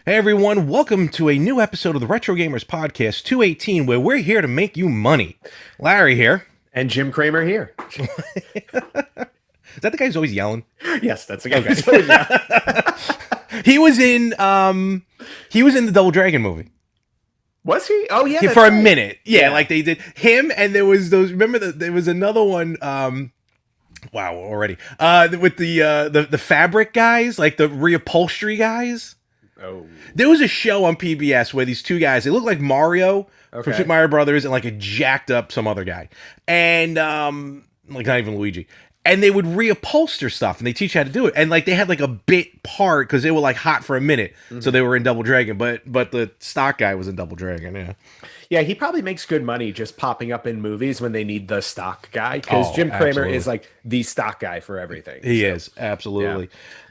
Hey everyone, welcome to a new episode of the Retro Gamers Podcast 218, where we're here to make you money. Larry here. And Jim Kramer here. Is that the guy who's always yelling? Yes, that's the guy who's always yelling. He was in the Double Dragon movie. Was he? Oh yeah, For a minute. Yeah, like they did him, and there was those. Remember there was another one. Wow, already. With the fabric guys, like the reupholstery guys. Oh. There was a show on PBS where these two guys, they look like Mario from Super Mario Brothers and like a jacked up some other guy. And like not even Luigi. And they would reupholster stuff and they teach you how to do it. And like they had like a bit part because they were like hot for a minute. Mm-hmm. So they were in Double Dragon, but the stock guy was in Double Dragon, yeah. Yeah, he probably makes good money just popping up in movies when they need the stock guy. Because Jim Kramer is like the stock guy for everything. He is, absolutely.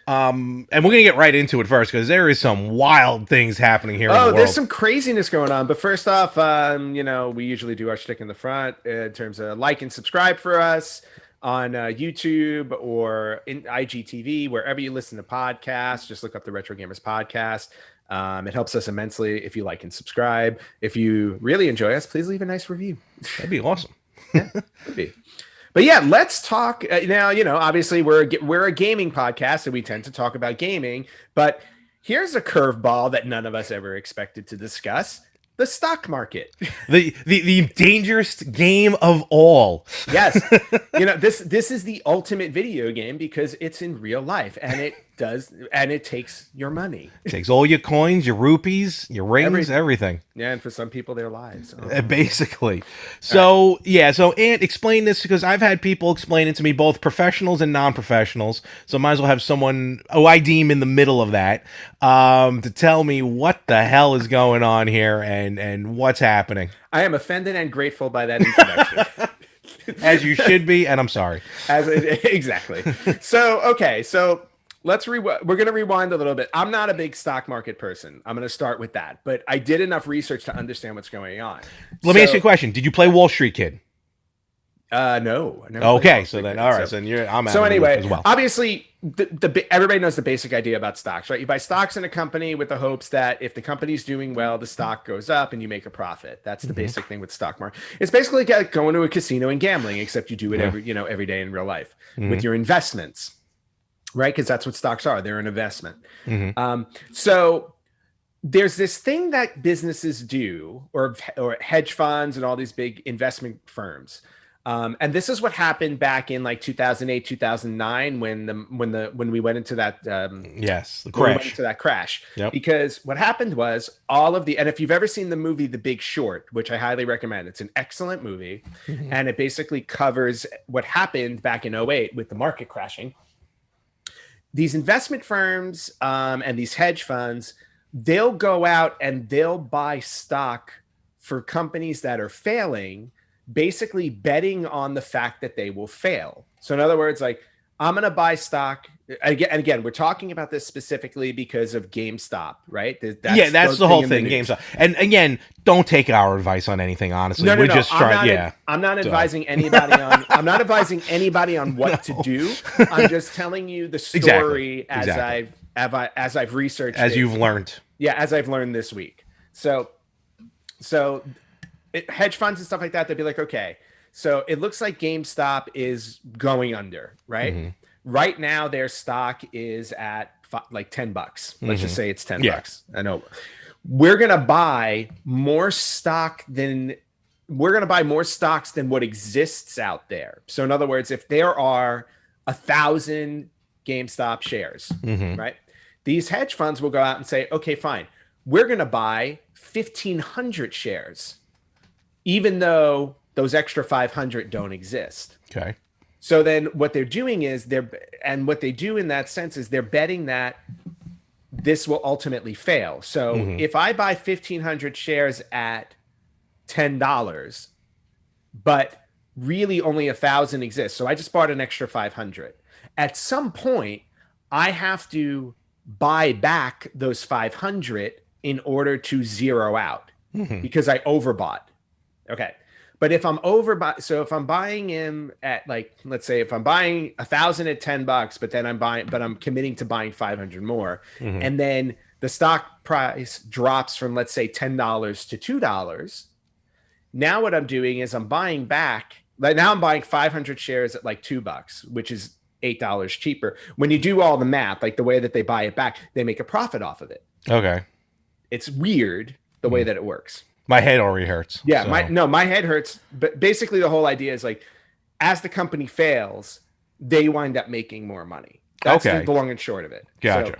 Yeah. And we're gonna get right into it first because there is some wild things happening here in the world. There's some craziness going on. But first off, we usually do our shtick in the front in terms of like and subscribe for us on YouTube or in IGTV, wherever you listen to podcasts. Just look up the Retro Gamers Podcast. It helps us immensely if you like and subscribe. If you really enjoy us, please leave a nice review. That'd be awesome. Yeah, would be. But yeah, let's talk now. Obviously we're a gaming podcast, and we tend to talk about gaming. But here's a curveball that none of us ever expected to discuss: the stock market, the dangerous game of all. Yes, this is the ultimate video game because it's in real life, and it takes your money. It takes all your coins, your rupees, your rings, everything. Yeah, and for some people, their lives. Basically. So, right. So Ant, explain this because I've had people explain it to me, both professionals and non-professionals. So might as well have someone I deem in the middle of that to tell me what the hell is going on here and what's happening. I am offended and grateful by that introduction. As you should be, and I'm sorry. Exactly. So we're going to rewind a little bit. I'm not a big stock market person. I'm going to start with that. But I did enough research to understand what's going on. Let me ask you a question. Did you play Wall Street Kid? No. I never okay, so then, all right. So then I'm so anyway, as well. Obviously, everybody knows the basic idea about stocks, right? You buy stocks in a company with the hopes that if the company's doing well, the stock goes up and you make a profit. That's the basic thing with stock market. It's basically like going to a casino and gambling, except you do it every day in real life with your investments. Right, because that's what stocks are. They're an investment. So there's this thing that businesses do, or hedge funds and all these big investment firms. And this is what happened back in like 2008, 2009 when we went into that the crash. Yep. Because what happened was and if you've ever seen the movie The Big Short, which I highly recommend, it's an excellent movie, and it basically covers what happened back in 2008 with the market crashing. These investment firms and these hedge funds, they'll go out and they'll buy stock for companies that are failing, basically betting on the fact that they will fail. So in other words, like, I'm going to buy stock. Again, we're talking about this specifically because of GameStop, right? That's the whole thing, GameStop. And again, don't take our advice on anything, honestly. No. I'm not advising anybody on. I'm not advising anybody on what to do. I'm just telling you the story as I've researched, as you've learned. Yeah, as I've learned this week. So hedge funds and stuff like that, they'd be like, okay, so it looks like GameStop is going under, right? Right now, their stock is at like $10. Let's just say it's $10. I know. We're gonna buy more stocks than what exists out there. So in other words, if there are 1,000 GameStop shares, right? These hedge funds will go out and say, okay, fine, we're gonna buy 1,500 shares, even though those extra 500 don't exist. Okay. So then what they're doing is what they do in that sense is they're betting that this will ultimately fail. So if I buy 1,500 shares at $10, but really only 1,000 exist, so I just bought an extra 500. At some point, I have to buy back those 500 in order to zero out because I overbought. Okay. But if I'm over by, so if I'm buying him at like, let's say if I'm buying 1,000 at $10, but then I'm committing to buying 500 more, Hmm. and then the stock price drops from, let's say, $10 to $2. Now what I'm doing is I'm buying back. Like now I'm buying 500 shares at like $2, which is $8 cheaper. When you do all the math, like the way that they buy it back, they make a profit off of it. Okay. It's weird the way Mm. that it works. My head already hurts. Yeah, So my head hurts. But basically, the whole idea is like, as the company fails, they wind up making more money. That's okay, the long and short of it. So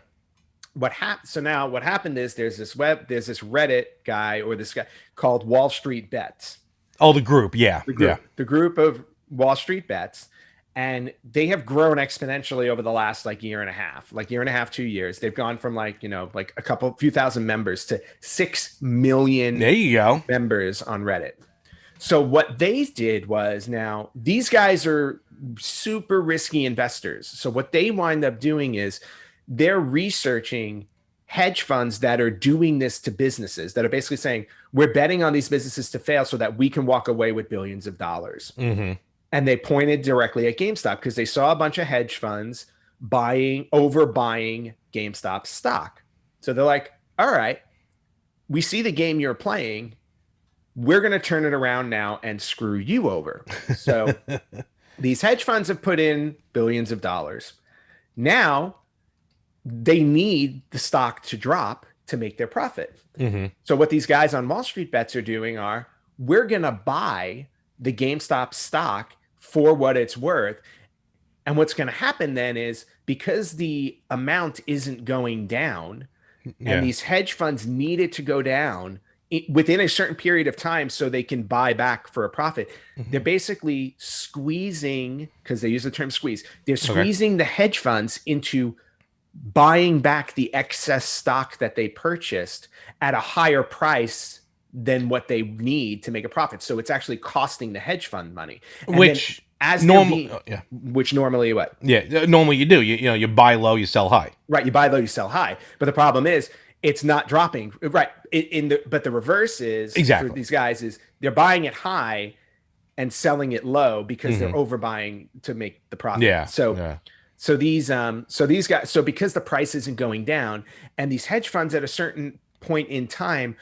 gotcha. so now what happened is there's this Reddit guy or this guy called Wall Street Bets. Oh, the group, yeah, yeah. The group of Wall Street Bets, and they have grown exponentially over the last like year and a half, 2 years. They've gone from like, like few thousand members to 6 million There you go. members on Reddit. So what they did was, now these guys are super risky investors. So what they wind up doing is they're researching hedge funds that are doing this to businesses, that are basically saying, we're betting on these businesses to fail so that we can walk away with billions of dollars. Hmm. And they pointed directly at GameStop because they saw a bunch of hedge funds overbuying GameStop stock. So they're like, all right, we see the game you're playing. We're going to turn it around now and screw you over. So these hedge funds have put in billions of dollars. Now they need the stock to drop to make their profit. Hmm. So what these guys on Wall Street Bets are doing are, we're going to buy the GameStop stock for what it's worth. And what's going to happen then is, because the amount isn't going down, Yeah. and these hedge funds need it to go down within a certain period of time so they can buy back for a profit. Mhm. They're basically squeezing, because they use the term squeeze, they're squeezing the hedge funds into buying back the excess stock that they purchased at a higher price than what they need to make a profit. So it's actually costing the hedge fund money. And Which as normally, which normally what? yeah, normally you do. You buy low, you sell high. Right, you buy low, you sell high. But the problem is, it's not dropping. Right. But the reverse is, Exactly, for these guys, is they're buying it high and selling it low because they're overbuying to make the profit. Yeah. So these guys, so because the price isn't going down, and these hedge funds at a certain point in time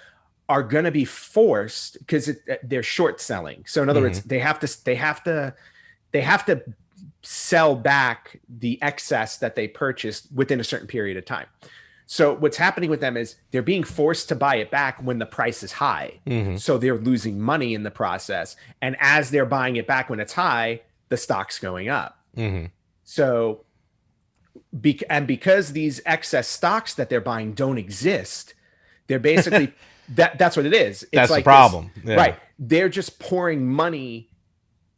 are going to be forced, because they're short selling. So in other words, they have to sell back the excess that they purchased within a certain period of time. So what's happening with them is they're being forced to buy it back when the price is high. So they're losing money in the process. And as they're buying it back when it's high, the stock's going up. So, because these excess stocks that they're buying don't exist, they're basically that's what it is. It's that's like the problem. Right. They're just pouring money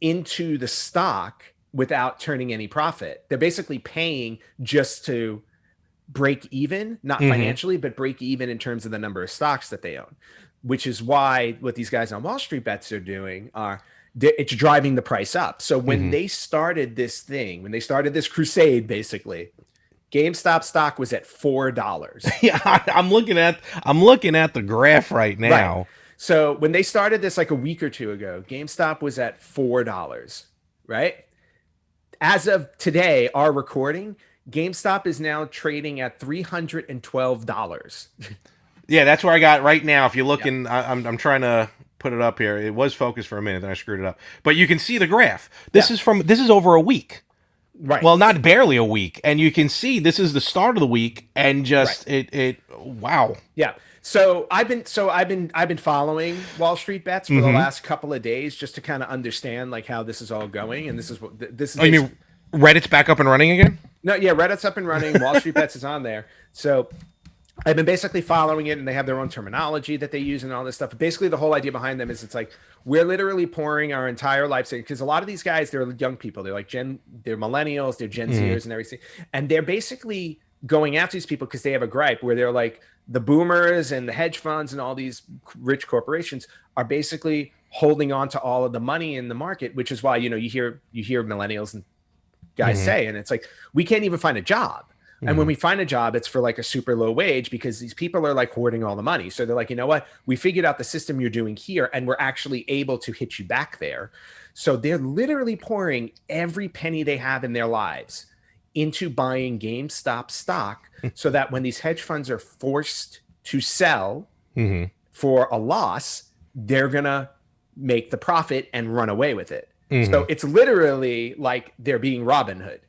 into the stock without turning any profit. They're basically paying just to break even, not financially, but break even in terms of the number of stocks that they own, which is why what these guys on Wall Street Bets are doing are, it's driving the price up. So when they started this thing, when they started this crusade, basically, GameStop stock was at $4. Yeah, I'm looking at the graph right now. Right. So when they started this like a week or two ago, GameStop was at $4, right? As of today, our recording, GameStop is now trading at $312. Yeah, that's where I got right now. If you're looking, I'm trying to put it up here. It was focused for a minute, then I screwed it up. But you can see the graph. This is over a week. Right. Well, not barely a week, and you can see this is the start of the week, and just wow. Yeah. So I've been following Wall Street Bets for the last couple of days, just to kind of understand like how this is all going, and this is what this is. Oh, you mean Reddit's back up and running again? No, yeah, Reddit's up and running. Wall Street Bets is on there. So I've been basically following it, and they have their own terminology that they use and all this stuff. Basically, the whole idea behind them is, it's like, we're literally pouring our entire life savings, because a lot of these guys, they're young people. They're like they're millennials, they're Gen Zers and everything. And they're basically going after these people because they have a gripe where they're like, the boomers and the hedge funds and all these rich corporations are basically holding on to all of the money in the market, which is why, you hear millennials and guys say, and it's like, we can't even find a job. And when we find a job, it's for like a super low wage because these people are like hoarding all the money. So they're like, you know what? We figured out the system you're doing here and we're actually able to hit you back there. So they're literally pouring every penny they have in their lives into buying GameStop stock so that when these hedge funds are forced to sell for a loss, they're going to make the profit and run away with it. So it's literally like they're being Robin Hood.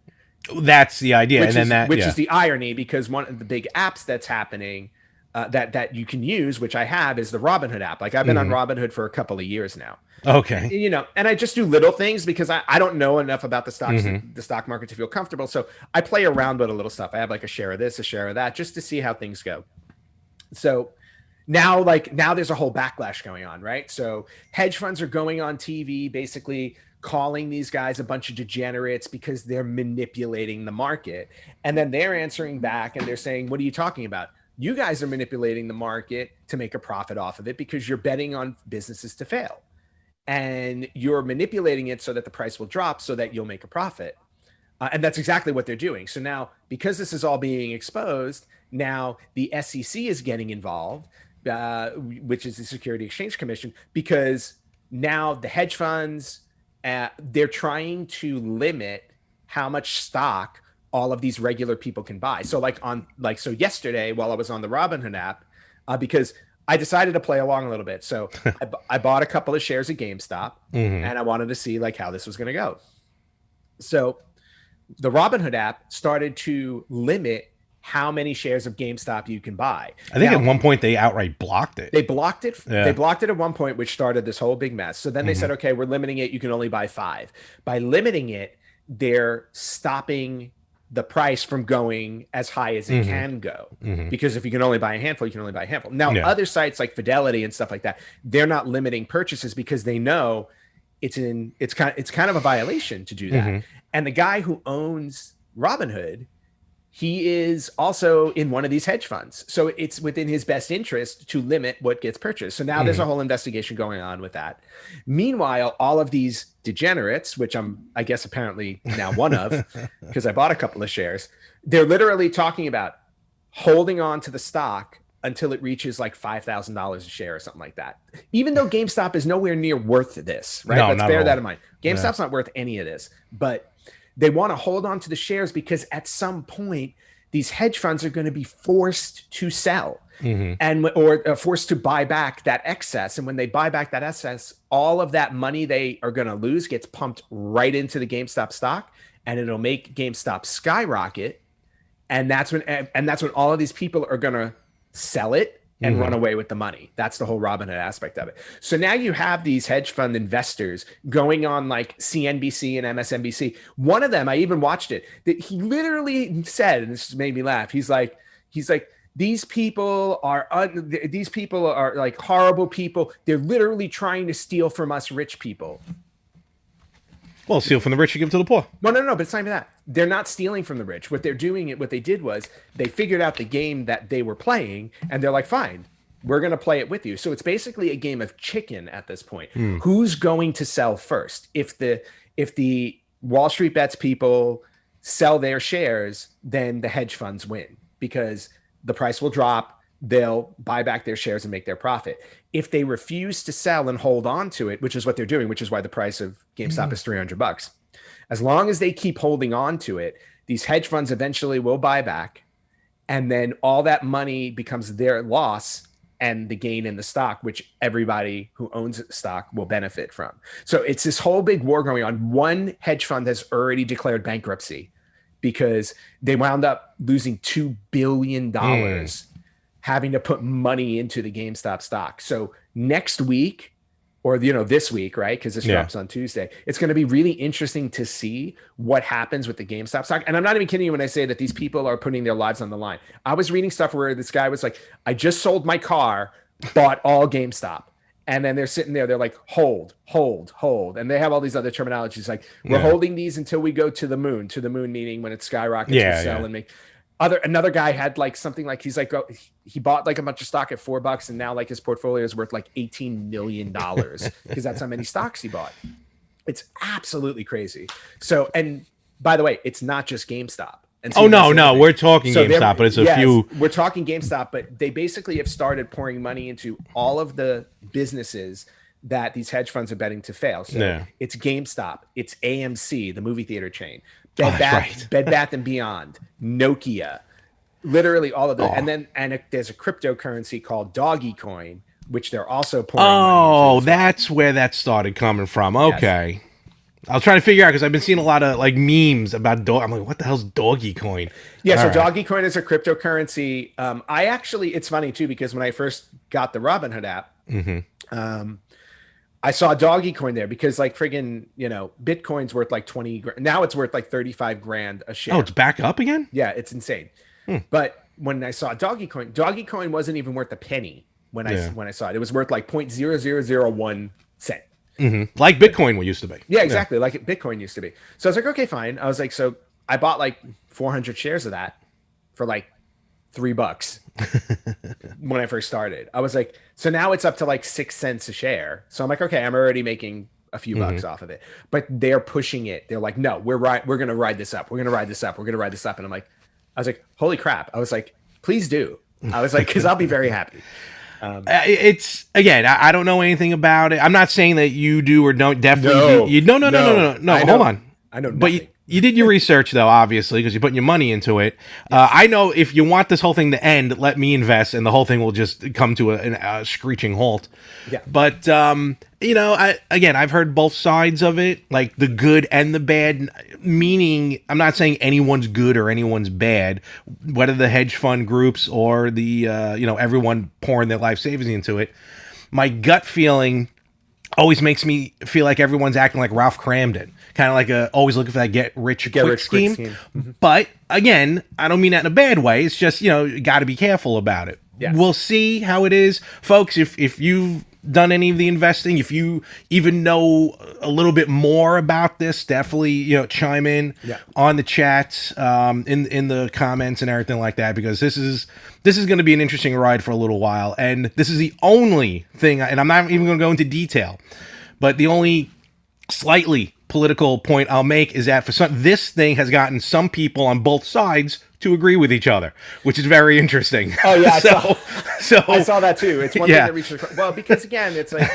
That's the idea. Which is the irony, because one of the big apps that's happening that you can use, which I have, is the Robinhood app. Like I've been on Robinhood for a couple of years now. Okay. You know, and I just do little things because I don't know enough about the stocks, the stock market to feel comfortable. So I play around with a little stuff. I have like a share of this, a share of that, just to see how things go. So now there's a whole backlash going on, right? So hedge funds are going on TV, basically calling these guys a bunch of degenerates because they're manipulating the market. And then they're answering back and they're saying, what are you talking about? You guys are manipulating the market to make a profit off of it because you're betting on businesses to fail. And you're manipulating it so that the price will drop so that you'll make a profit. And that's exactly what they're doing. So now, because this is all being exposed, now the SEC is getting involved, which is the Security Exchange Commission, because now the hedge funds, they're trying to limit how much stock all of these regular people can buy. So so yesterday while I was on the Robinhood app, because I decided to play along a little bit. So I bought a couple of shares of GameStop and I wanted to see like how this was going to go. So the Robinhood app started to limit how many shares of GameStop you can buy. I think at one point they outright blocked it. They blocked it. Yeah. They blocked it at one point, which started this whole big mess. So then they said, okay, we're limiting it. You can only buy 5. By limiting it, they're stopping the price from going as high as it can go. Because if you can only buy a handful, you can only buy a handful. Now, other sites like Fidelity and stuff like that, they're not limiting purchases because they know it's kind of a violation to do that. And the guy who owns Robinhood, he is also in one of these hedge funds. So it's within his best interest to limit what gets purchased. So now there's a whole investigation going on with that. Meanwhile, all of these degenerates, which I guess apparently now one of, because I bought a couple of shares, they're literally talking about holding on to the stock until it reaches like $5,000 a share or something like that. Even though GameStop is nowhere near worth this, right? No, Let's bear that in mind. GameStop's not worth any of this, but they want to hold on to the shares because at some point these hedge funds are going to be forced to sell or forced to buy back that excess. And when they buy back that excess, all of that money they are going to lose gets pumped right into the GameStop stock, and it'll make GameStop skyrocket. And that's when all of these people are going to sell it and run away with the money. That's the whole Robinhood aspect of it. So now you have these hedge fund investors going on like CNBC and MSNBC. One of them, I even watched it, that he literally said, and this made me laugh. He's like, these people are like horrible people. They're literally trying to steal from us rich people. Well, steal from the rich and give to the poor. No, but it's not even that. They're not stealing from the rich. What they did was they figured out the game that they were playing, and they're like, fine, we're going to play it with you. So it's basically a game of chicken at this point. Who's going to sell first? If the Wall Street Bets people sell their shares, then the hedge funds win because the price will drop. They'll buy back their shares and make their profit. If they refuse to sell and hold on to it, which is what they're doing, which is why the price of GameStop is $300. As long as they keep holding on to it, these hedge funds eventually will buy back, and then all that money becomes their loss and the gain in the stock, which everybody who owns stock will benefit from. So it's this whole big war going on. One hedge fund has already declared bankruptcy because they wound up losing $2 billion having to put money into the GameStop stock. So next week, or this week, right? Because this drops on Tuesday. It's going to be really interesting to see what happens with the GameStop stock. And I'm not even kidding you when I say that these people are putting their lives on the line. I was reading stuff where this guy was like, I just sold my car, bought all GameStop. And then they're sitting there, they're like, hold. And they have all these other terminologies like, we're holding these until we go to the moon meaning when it skyrockets, we sell and make. Another guy had like something like he bought like a bunch of stock at $4 and now like his portfolio is worth like $18 million because that's how many stocks he bought. It's absolutely crazy. So, and by the way, it's not just GameStop. and Oh seeing no, what's no, happening. we're talking So GameStop, but it's a few. we're talking GameStop, but they basically have started pouring money into all of the businesses that these hedge funds are betting to fail. So Yeah. it's GameStop, it's AMC, the movie theater chain, Oh, that's right. Bed Bath and Beyond, Nokia, literally all of the, Oh. and there's a cryptocurrency called Doggy Coin, which they're also pouring money into. Oh, as well. that's where that started coming from. Okay. I was trying to figure out because I've been seeing a lot of like memes about dog. I'm like, what the hell's doggy coin? Yeah, All so right. Doggy Coin is a cryptocurrency. I actually, it's funny too, because when I first got the Robinhood app, I saw Doggy Coin there because like friggin', Bitcoin's worth like 20 grand. Now it's worth like 35 grand a share. Oh, it's back up again? Yeah, it's insane. But when I saw Doggy Coin wasn't even worth a penny when I saw it. It was worth like 0.0001 cent. Like Bitcoin used to be. Yeah, exactly. Like Bitcoin used to be. So I was like, okay, fine. I was like, so I bought like 400 shares of that for like $3 when I first started. I was like, so now it's up to like 6 cents a share. So I'm like, okay, I'm already making a few bucks off of it. But they're pushing it. They're like, no, we're gonna ride this up. We're gonna ride this up. We're gonna ride this up. And I was like, holy crap. I was like, please do. I was like, because I'll be very happy. It's again, I don't know anything about it. I'm not saying that you do or don't. Definitely, no. Hold on. I know, but nothing. you did your research though, obviously, because you're putting your money into it. I know if you want this whole thing to end, let me invest, and the whole thing will just come to a screeching halt. Yeah. But I've heard both sides of it, like the good and the bad. Meaning, I'm not saying anyone's good or anyone's bad, whether the hedge fund groups or the everyone pouring their life savings into it. My gut feeling always makes me feel like everyone's acting like Ralph Cramden, kind of like always looking for that get rich quick scheme. Mm-hmm. But again, I don't mean that in a bad way. It's just you got to be careful about it. Yes. We'll see how it is, folks. If you've done any of the investing, if you even know a little bit more about this, definitely chime in on the chats, in the comments and everything like that, because this is going to be an interesting ride for a little while. And this is the only thing, and I'm not even going to go into detail, but the only slightly political point I'll make is that this thing has gotten some people on both sides to agree with each other, which is very interesting. Oh yeah, so I saw that too. It's one yeah. thing that reaches well, because again, it's like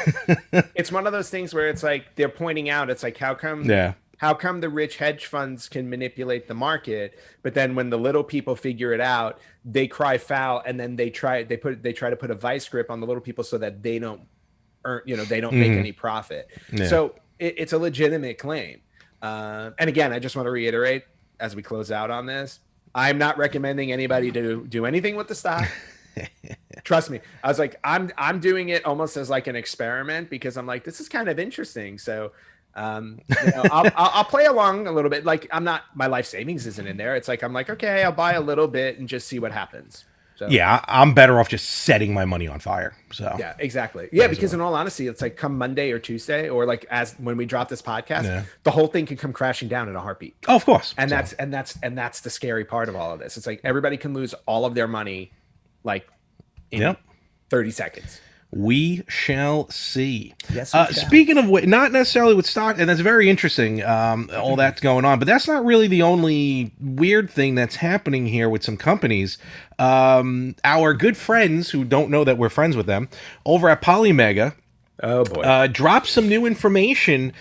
it's one of those things where it's like they're pointing out, it's like how come the rich hedge funds can manipulate the market, but then when the little people figure it out, they cry foul, and then they try to put a vice grip on the little people so that they don't earn, they don't make any profit. Yeah. So it's a legitimate claim. And again, I just want to reiterate as we close out on this, I'm not recommending anybody to do anything with the stock. Trust me. I was like, I'm doing it almost as like an experiment because I'm like, this is kind of interesting. So I'll play along a little bit. Like my life savings isn't in there. It's like, I'm like, okay, I'll buy a little bit and just see what happens. So yeah, I'm better off just setting my money on fire. So yeah, exactly. Yeah, because in all honesty, it's like come Monday or Tuesday, or like when we drop this podcast, the whole thing can come crashing down in a heartbeat. Oh, of course. And that's the scary part of all of this. It's like everybody can lose all of their money, like in 30 seconds. We shall see. Yes, we shall. Speaking of not necessarily with stock, and that's very interesting, all that's going on, but that's not really the only weird thing that's happening here with some companies. Our good friends who don't know that we're friends with them over at Polymega, oh boy, dropped some new information,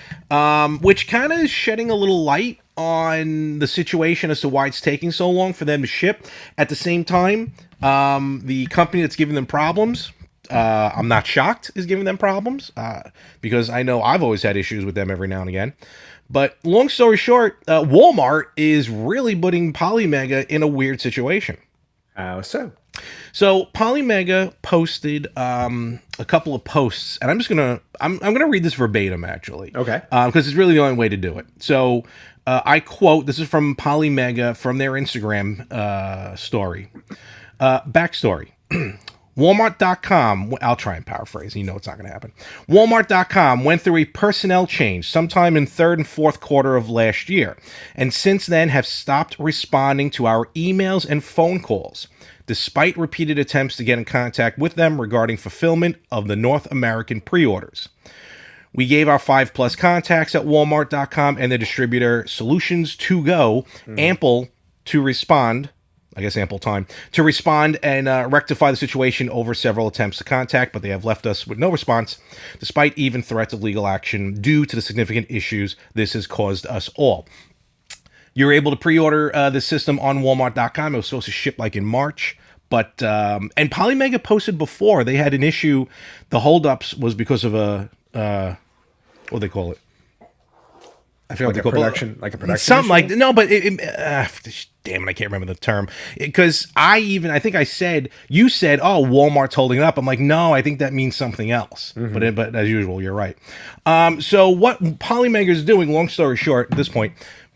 which kind of is shedding a little light on the situation as to why it's taking so long for them to ship. At the same time, the company that's giving them problems, I'm not shocked, is giving them problems, because I know I've always had issues with them every now and again. But long story short, Walmart is really putting Polymega in a weird situation. How so? So Polymega posted a couple of posts, and I'm gonna read this verbatim actually. Okay. Because it's really the only way to do it. So I quote. This is from Polymega from their Instagram story. Backstory. Walmart.com, I'll try and paraphrase, you know it's not going to happen. Walmart.com went through a personnel change sometime in third and fourth quarter of last year, and since then have stopped responding to our emails and phone calls, despite repeated attempts to get in contact with them regarding fulfillment of the North American pre-orders. We gave our 5+ contacts at Walmart.com and the distributor Solutions 2 Go ample to respond. I guess ample time to respond and rectify the situation over several attempts to contact, but they have left us with no response, despite even threats of legal action due to the significant issues this has caused us all. You're able to pre-order the system on Walmart.com. It was supposed to ship like in March, but and Polymega posted before they had an issue. The holdups was because of a what do they call it? I forgot what they call it. Like a production Something issue? like no, but damn it, I can't remember the term. Because I think I said you said, oh, Walmart's holding it up. I'm like, no, I think that means something else. But as usual, you're right. So what Polymega is doing? Long story short, at this point,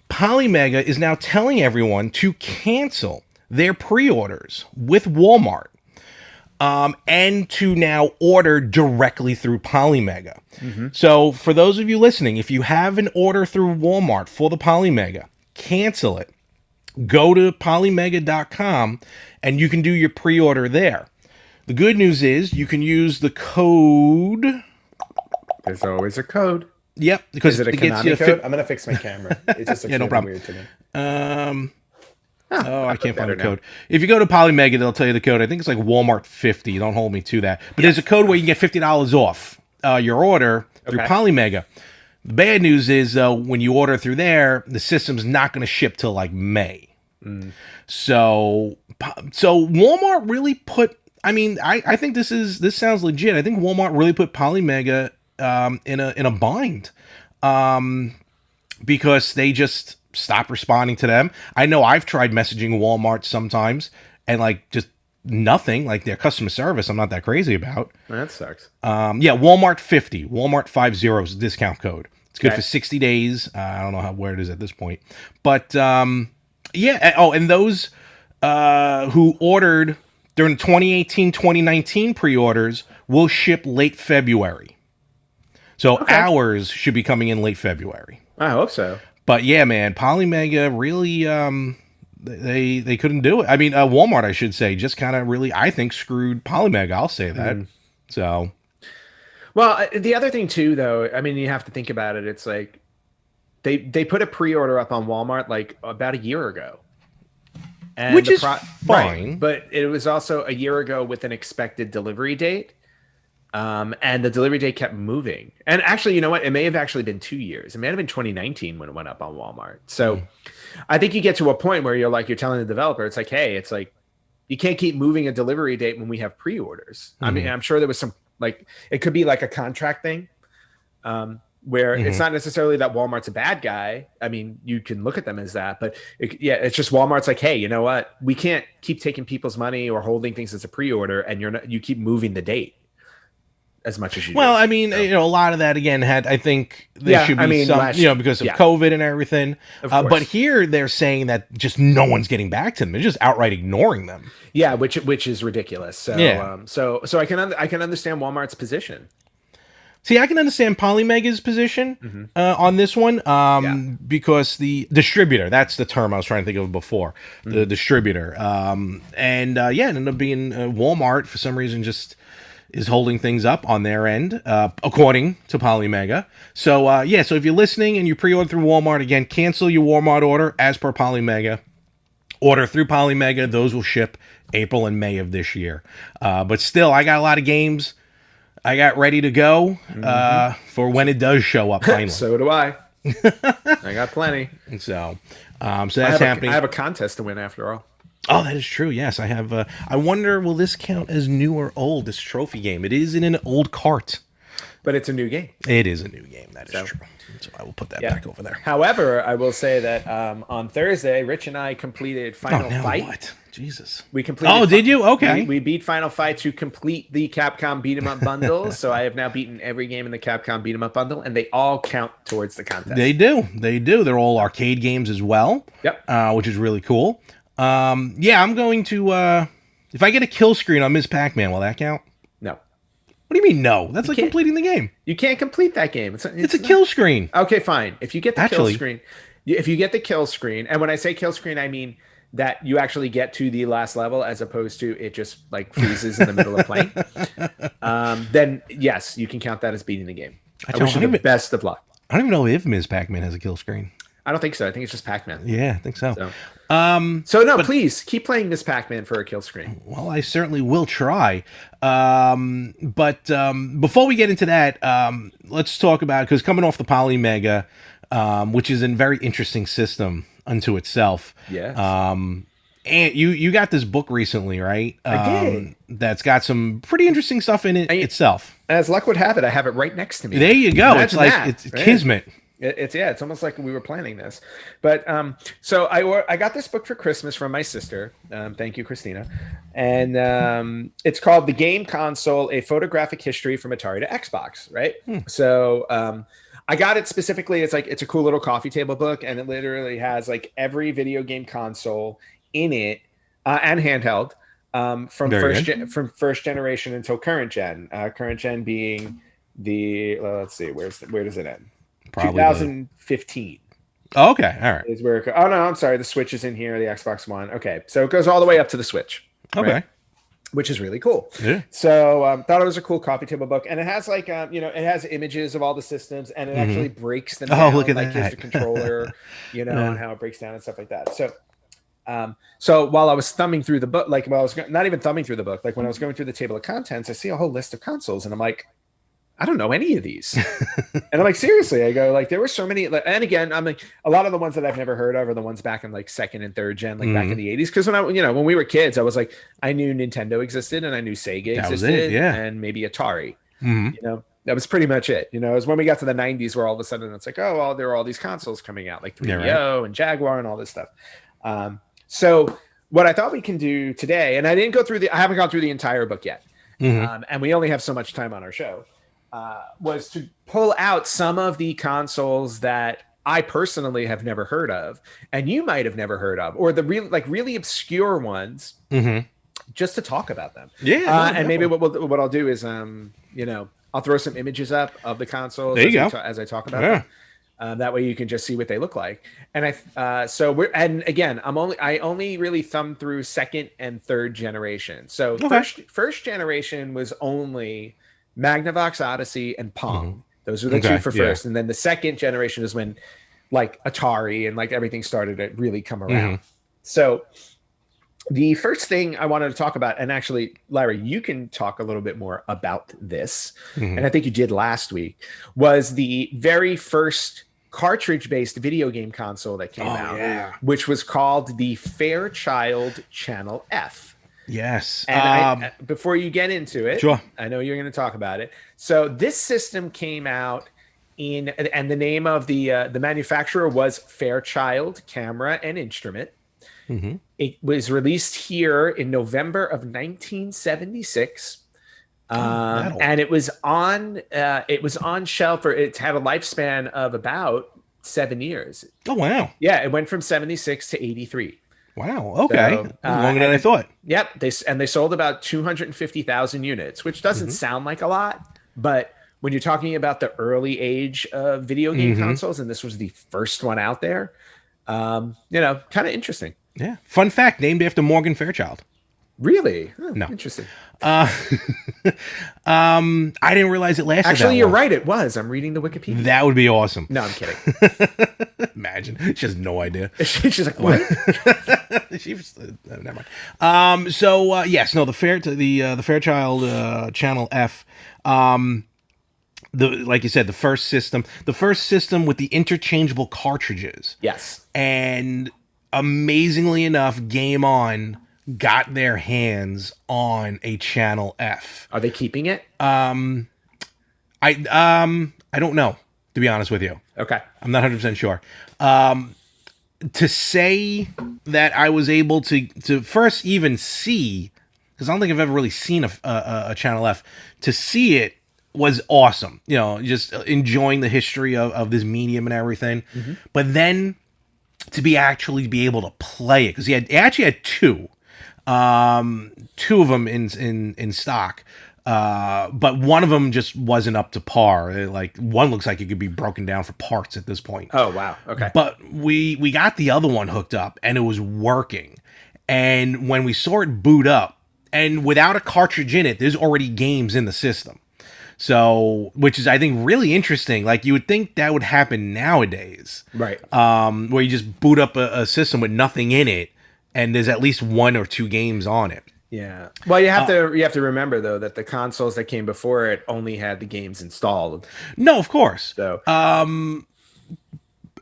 Polymega is now telling everyone to cancel their pre-orders with Walmart. And to now order directly through Polymega. So for those of you listening, if you have an order through Walmart for the Polymega, cancel it. Go to polymega.com and you can do your pre-order there. The good news is you can use the code. There's always a code. Yep, because Is it a Konami code? I'm gonna fix my camera. It just looks Yeah, no really problem. weird to me. I can't find the code. If you go to Polymega, they'll tell you the code. I think it's like Walmart 50. Don't hold me to that. But there's a code where you can get $50 off your order through Polymega. The bad news is, though, when you order through there, the system's not going to ship till like May. So Walmart really put. I mean, I think this sounds legit. I think Walmart really put Polymega in a bind because they just stop responding to them. I know I've tried messaging Walmart sometimes and like just nothing. Like their customer service, I'm not that crazy about. That sucks. Walmart 50, Walmart 50 is a discount code. It's good for 60 days. I don't know where it is at this point, but yeah. Oh, and those who ordered during 2018-2019 pre-orders will ship late February. So ours should be coming in late February. I hope so. But yeah, man, Polymega really, they couldn't do it. I mean, Walmart, I should say, just kind of really, I think, screwed Polymega. I'll say that. So, well, the other thing too, though, I mean, you have to think about it. It's like they put a pre-order up on Walmart like about a year ago, and which is fine, right, but it was also a year ago with an expected delivery date. And the delivery date kept moving. And actually, you know what? It may have actually been 2 years. It may have been 2019 when it went up on Walmart. So I think you get to a point where you're telling the developer, it's like, hey, it's like, you can't keep moving a delivery date when we have pre-orders. I mean, I'm sure there was some, like, it could be like a contract thing where it's not necessarily that Walmart's a bad guy. I mean, you can look at them as that, but it's just Walmart's like, hey, you know what? We can't keep taking people's money or holding things as a pre-order, and you keep moving the date as much as you do. I mean, a lot of that again I think there should be some, because of COVID and everything. But here they're saying that just no one's getting back to them. They're just outright ignoring them. Yeah, which is ridiculous. So so I can understand Walmart's position. See, I can understand Polymega's position on this one because the distributor, that's the term I was trying to think of before, the distributor. It ended up being Walmart for some reason just is holding things up on their end, according to Polymega. So, so if you're listening and you pre-order through Walmart, again, cancel your Walmart order as per Polymega. Order through Polymega. Those will ship April and May of this year. But still, I got a lot of games I got ready to go for when it does show up finally. So do I. I got plenty. So that's happening. I have a contest to win after all. Oh, that is true. Yes, I have. I wonder, will this count as new or old, this trophy game? It is in an old cart. But it's a new game. It is a new game. That is true. So I will put that back over there. However, I will say that on Thursday, Rich and I completed Final Fight. What? Jesus. We completed. Oh, did you? Okay. We beat Final Fight to complete the Capcom Beat 'em Up bundle. So I have now beaten every game in the Capcom Beat 'em Up bundle, and they all count towards the contest. They do. They do. They're all arcade games as well. Yep. Which is really cool. I'm going to. If I get a kill screen on Ms. Pac-Man, will that count? No. What do you mean no? That's like completing the game. You can't complete that game. It's a kill screen. Okay, fine. If you get the kill screen, and when I say kill screen, I mean that you actually get to the last level as opposed to it just like freezes in the middle of playing. Then yes, you can count that as beating the game. I wish you the best of luck. I don't even know if Ms. Pac-Man has a kill screen. I don't think so. I think it's just Pac-Man. Yeah, I think so. So, so no, please keep playing this Pac-Man for a kill screen. Well, I certainly will try. But before we get into that, let's talk about, because coming off the Poly Mega, which is a very interesting system unto itself. Yes. And you got this book recently, right? I did. That's got some pretty interesting stuff in it itself. As luck would have it, I have it right next to me. There you go. Imagine it's like that, it's kismet. It's almost like we were planning this. But so I got this book for Christmas from my sister. Thank you, Christina. And it's called The Game Console: A Photographic History from Atari to Xbox. Right. So I got it specifically. It's a cool little coffee table book, and it literally has like every video game console in it and handheld from first generation until current gen. Current gen being the let's see, where does it end? Probably 2015. Oh, okay, all right. Is where oh no, I'm sorry. The Switch is in here. The Xbox One. Okay, so it goes all the way up to the Switch. Okay. Right? Which is really cool. Yeah. So thought it was a cool coffee table book, and it has like it has images of all the systems, and it actually breaks them down. Oh, look at like, that! Here's the controller, and how it breaks down and stuff like that. So while I was thumbing through the book, like not even thumbing through the book, like when I was going through the table of contents, I see a whole list of consoles, and I'm like, I don't know any of these. And I'm like, seriously, I go like, there were so many. And again, I'm like, a lot of the ones that I've never heard of are the ones back in like second and third gen, like back in the 80s. Cause when we were kids, I was like, I knew Nintendo existed and I knew Sega existed and maybe Atari, that was pretty much it. It was when we got to the 90s where all of a sudden it's like, oh, well, there were all these consoles coming out like 3DO and Jaguar and all this stuff. So what I thought we can do today, and I haven't gone through the entire book yet. And we only have so much time on our show. Was to pull out some of the consoles that I personally have never heard of, and you might have never heard of, or the really obscure ones, just to talk about them. Yeah, and maybe what I'll do is, I'll throw some images up of the consoles there you go. As I talk about them. That way you can just see what they look like. And I only really thumbed through second and third generation. So first generation was only Magnavox Odyssey and Pong. Those were the two for first. And then the second generation is when like Atari and like everything started to really come around. So the first thing I wanted to talk about, and actually, Larry, you can talk a little bit more about this, and I think you did last week, was the very first cartridge-based video game console that came out, which was called the Fairchild Channel F. Yes. And before you get into it, sure. I know you're going to talk about it. So this system came out and the name of the manufacturer was Fairchild Camera and Instrument. It was released here in November of 1976. And it was on shelf, or it had a lifespan of about 7 years. Oh, wow. Yeah. It went from 76 to 83. Wow. Okay. So, longer than I thought. Yep. They sold about 250,000 units, which doesn't sound like a lot, but when you're talking about the early age of video game consoles, and this was the first one out there, kind of interesting. Yeah. Fun fact: named after Morgan Fairchild. Really? No. Interesting. I didn't realize it lasted. Actually, you're right. It was. I'm reading the Wikipedia. That would be awesome. No, I'm kidding. Imagine. She has no idea. She's like, what? Never mind. The Fairchild Channel F. Like you said, the first system with the interchangeable cartridges. Yes. And amazingly enough, Game On got their hands on a Channel F. Are they keeping it? I don't know, to be honest with you. Okay. I'm not 100% sure. To say that I was able to first even see, because I don't think I've ever really seen a Channel F, to see it was awesome. Just enjoying the history of this medium and everything. But then to be able to play it, because he actually had two of them in stock, but one of them just wasn't up to par. Like one looks like it could be broken down for parts at this point. Oh wow, okay. But we got the other one hooked up and it was working. And when we saw it boot up, and without a cartridge in it, there's already games in the system. So, which is I think really interesting. Like you would think that would happen nowadays, Right. where you just boot up a system with nothing in it, and there's at least 1 or 2 games on it. Yeah. Well, you have to remember though that the consoles that came before it only had the games installed. No, of course. So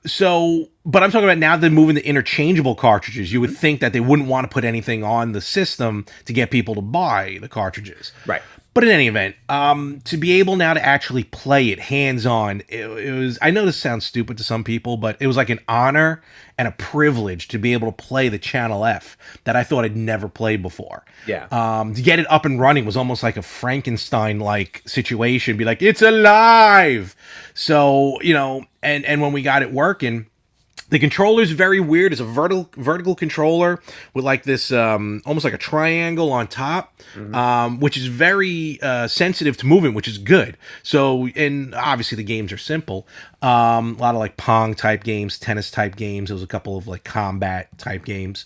So, but I'm talking about now they're moving the interchangeable cartridges. You would think that they wouldn't want to put anything on the system to get people to buy the cartridges. right. But in any event, to be able now to actually play it hands-on, it was, I know this sounds stupid to some people, but it was like an honor and a privilege to be able to play the Channel F that I thought I'd never played before. Yeah. To get it up and running was almost like a Frankenstein-like situation. Be like, it's alive! So, and when we got it working, the controller's very weird. It's a vertical controller with like this almost like a triangle on top, which is very sensitive to movement, which is good. So, and obviously the games are simple. A lot of like Pong type games, tennis type games. There was a couple of like combat type games.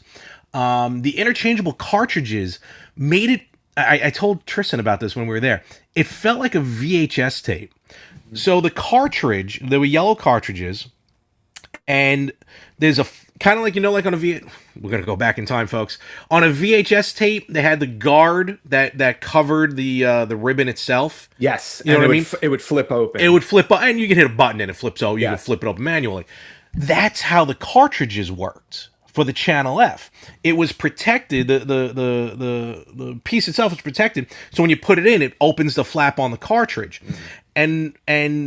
The interchangeable cartridges made it. I told Tristan about this when we were there. It felt like a VHS tape. So the cartridge, there were yellow cartridges. And there's a kind of like, like on we're going to go back in time, folks. On a VHS tape, they had the guard that covered the ribbon itself. Yes. You know what I mean? It would flip open. It would flip, and you can hit a button and it flips out. You Yeah. can flip it open manually. That's how the cartridges worked for the Channel F. It was protected. The piece itself was protected. So when you put it in, it opens the flap on the cartridge. And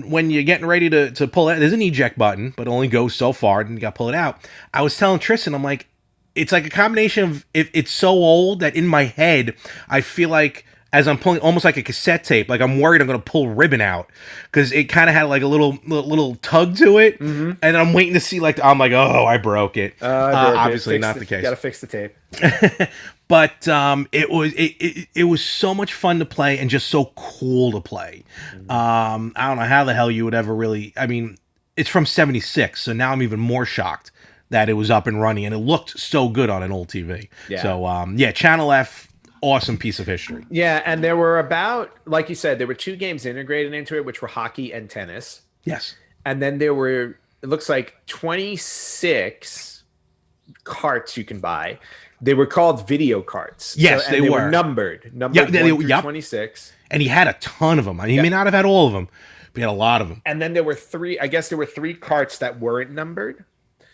when you're getting ready to pull it, there's an eject button, but it only goes so far, and you got to pull it out. I was telling Tristan, I'm like, it's like a combination of, it's so old that in my head, I feel like as I'm pulling, almost like a cassette tape, like I'm worried I'm going to pull ribbon out because it kind of had like a little tug to it, and I'm waiting to see I'm like, oh, I broke it. Obviously not the case. Got to fix the tape. But it was so much fun to play and just so cool to play. I don't know how the hell you would ever really. I mean, it's from '76, so now I'm even more shocked that it was up and running and it looked so good on an old TV. Yeah. So Channel F, awesome piece of history. Yeah, and there were like you said, there were 2 games integrated into it, which were hockey and tennis. Yes. And then there were, it looks like 26 carts you can buy. They were called video carts. Yes, and they were were numbered Yep, 1 through 26. And he had a ton of them. I mean, he may not have had all of them, but he had a lot of them. And then there were 3. I guess there were 3 carts that weren't numbered.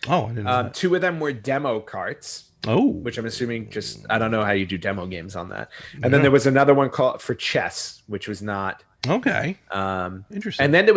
Oh, I didn't know that. 2 of them were demo carts. Oh, which I'm assuming I don't know how you do demo games on that. And then there was another one called for chess, which was not okay. Interesting. And then there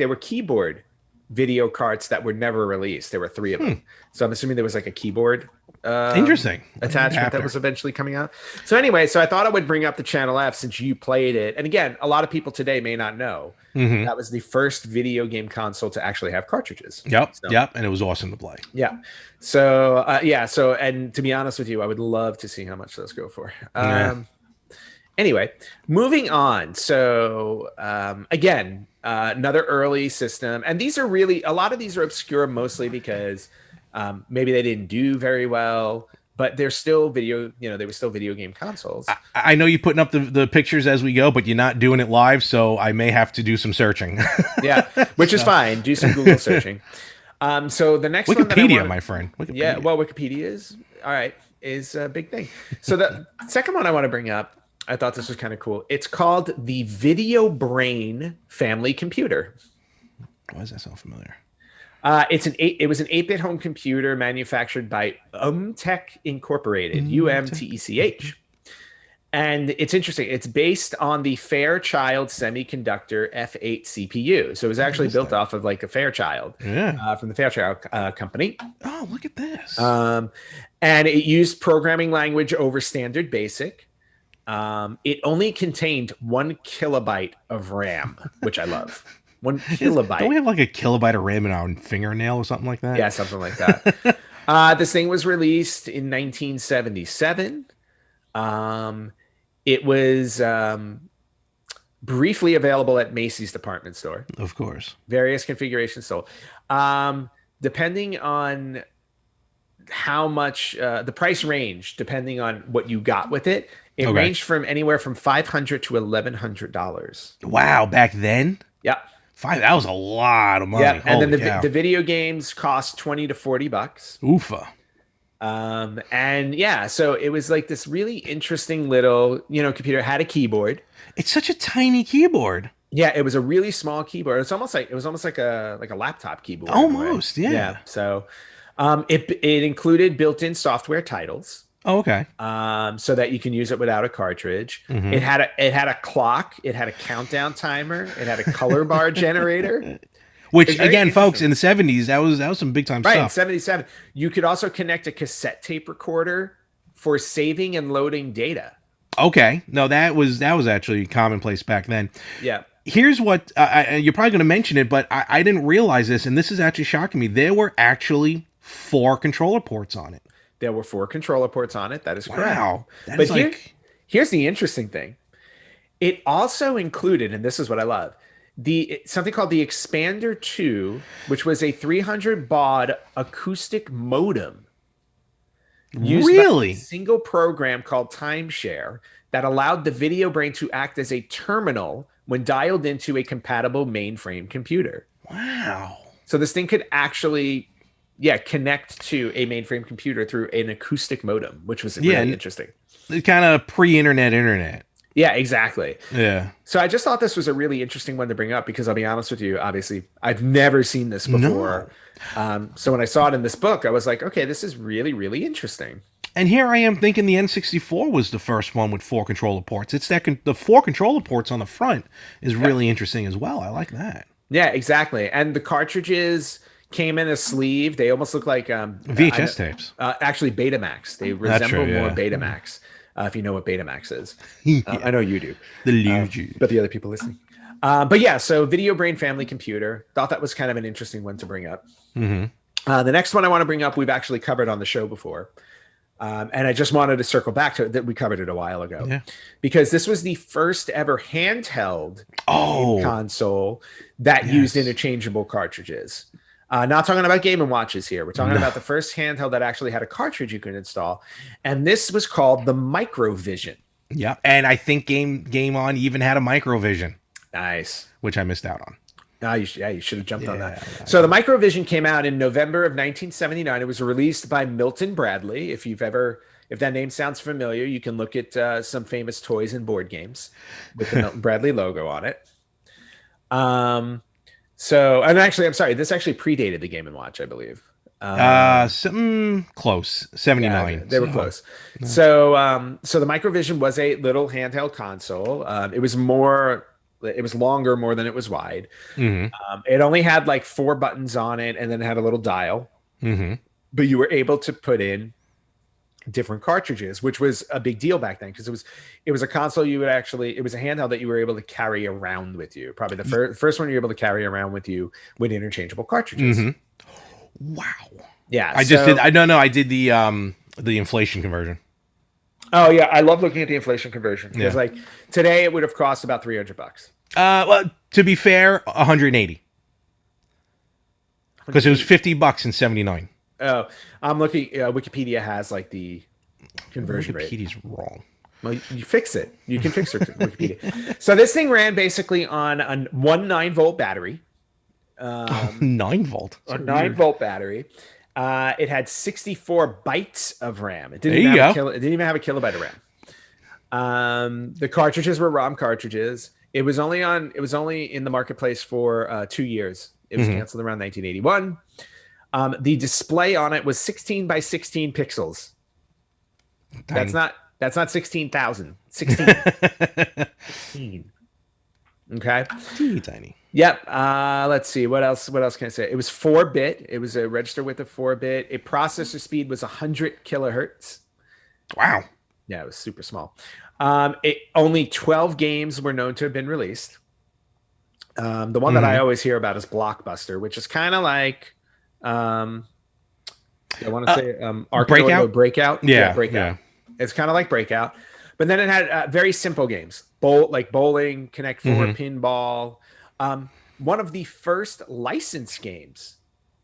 were keyboard video carts that were never released. There were 3 of them. So I'm assuming there was like a keyboard interesting attachment that was eventually coming out. So anyway, so I thought I would bring up the Channel F since you played it. And again, a lot of people today may not know that was the first video game console to actually have cartridges. Yep. And it was awesome to play. Yeah. So and to be honest with you, I would love to see how much those go for. Anyway, moving on. So again, another early system, and these are really, a lot of these are obscure mostly because maybe they didn't do very well, but they're still they were still video game consoles. I know you're putting up the pictures as we go, but you're not doing it live, so I may have to do some searching. Yeah, which is fine. Do some Google searching. So the next Wikipedia, my friend. Wikipedia. Yeah, well, Wikipedia is a big thing. So the second one I want to bring up, I thought this was kind of cool. It's called the Video Brain Family Computer. Why does that sound familiar? It was an 8-bit home computer manufactured by Umtech Incorporated, UMTECH. And it's interesting. It's based on the Fairchild Semiconductor F8 CPU. So it was actually built off of like a Fairchild from the Fairchild company. Oh, look at this. And it used programming language over Standard Basic. It only contained 1 kilobyte of RAM, which I love. 1 kilobyte. Don't we have like a kilobyte of RAM in our fingernail or something like that? Yeah, something like that. This thing was released in 1977. It was briefly available at Macy's department store. Of course. Various configurations sold. Depending on how much the price range depending on what you got with it. It Okay. ranged from anywhere from $500 to $1,100. Wow, back then, Yeah. that was a lot of money. Yeah. And then Holy cow. the video games cost 20 to $40. Oofa. And yeah, so it was like this really interesting little, computer. It had a keyboard. It's such a tiny keyboard. Yeah, it was a really small keyboard. It was almost like a laptop keyboard in a way. Almost, yeah. Yeah. So it included built-in software titles. Oh, okay. So that you can use it without a cartridge. Mhm. It had a clock, it had a countdown timer, it had a color bar generator. Which It's very again, folks, interesting. in the 70s, that was some big time Right, in stuff. 77. You could also connect a cassette tape recorder for saving and loading data. Okay. No, that was actually commonplace back then. Yeah. Here's what you're probably going to mention it, but I didn't realize this, and this is actually shocking me. There were actually 4 controller ports on it. There were 4 controller ports on it. That is correct. Wow. That But is like here's the interesting thing. It also included, and this is what I love, something called the Expander 2, which was a 300 baud acoustic modem used by really. a single program called Timeshare that allowed the video brain to act as a terminal when dialed into a compatible mainframe computer. Wow. So this thing could actually, connect to a mainframe computer through an acoustic modem, which was really interesting. Kind of internet. Yeah, exactly. Yeah. So I just thought this was a really interesting one to bring up because I'll be honest with you, obviously, I've never seen this before. So when I saw it in this book, I was like, okay, this is really, really interesting. And here I am thinking the N64 was the first one with 4 controller ports. It's the 4 controller ports on the front is really interesting as well. I like that. Yeah, exactly. And the cartridges came in a sleeve. They almost look like VHS tapes. Actually, Betamax. They resemble more Betamax. If you know what Betamax is. I know you do. But the other people listening. But yeah, so Video Brain Family Computer. Thought that was kind of an interesting one to bring up. Mm-hmm. The next one I want to bring up, we've actually covered on the show before. And I just wanted to circle back to it, that we covered it a while ago. Because this was the first ever handheld game console that used interchangeable cartridges. Not talking about Game & Watches here. We're talking about the first handheld that actually had a cartridge you could install. And this was called the Microvision. Yeah. And I think Game On even had a Microvision. Nice. Which I missed out on. You should have jumped on that. So the Microvision came out in November of 1979. It was released by Milton Bradley. If that name sounds familiar, you can look at some famous toys and board games with the Milton Bradley logo on it. And actually, I'm sorry, this actually predated the Game & Watch, I believe. Something close. 79. Yeah, they were close. So the Microvision was a little handheld console. It was longer more than it was wide. Mm-hmm. It only had like 4 buttons on it, and then it had a little dial. Mm-hmm. But you were able to put in different cartridges, which was a big deal back then because it was a console it was a handheld that you were able to carry around with you. Probably the first one you were able to carry around with you with interchangeable cartridges. Mm-hmm. Wow. Yeah. I did the inflation conversion. Oh yeah, I love looking at the inflation conversion. Because like today it would have cost about $300. Well, to be fair, 180. Because it was $50 in 79. Oh, I'm looking. Wikipedia has like the conversion rate. Wikipedia's wrong. Well, you fix it. You can fix Wikipedia. So this thing ran basically on a 9-volt battery. 9 volt. A 9-volt battery. It had 64 bytes of RAM. It didn't even have a kilobyte of RAM. The cartridges were ROM cartridges. It was only in the marketplace for 2 years. It was canceled around 1981. The display on it was 16 by 16 pixels. Tiny. That's not 16,000. 16. 16. Okay. Teeny tiny. Yep. Let's see. What else can I say? It was 4-bit. It was a register width of 4-bit. A processor speed was 100 kilohertz. Wow. Yeah, it was super small. Only 12 games were known to have been released. The one that I always hear about is Blockbuster, which is kind of like, I want to say Breakout. Yeah, Breakout. Yeah. It's kind of like Breakout, but then it had very simple games, bowling, Connect 4, pinball. One of the first licensed games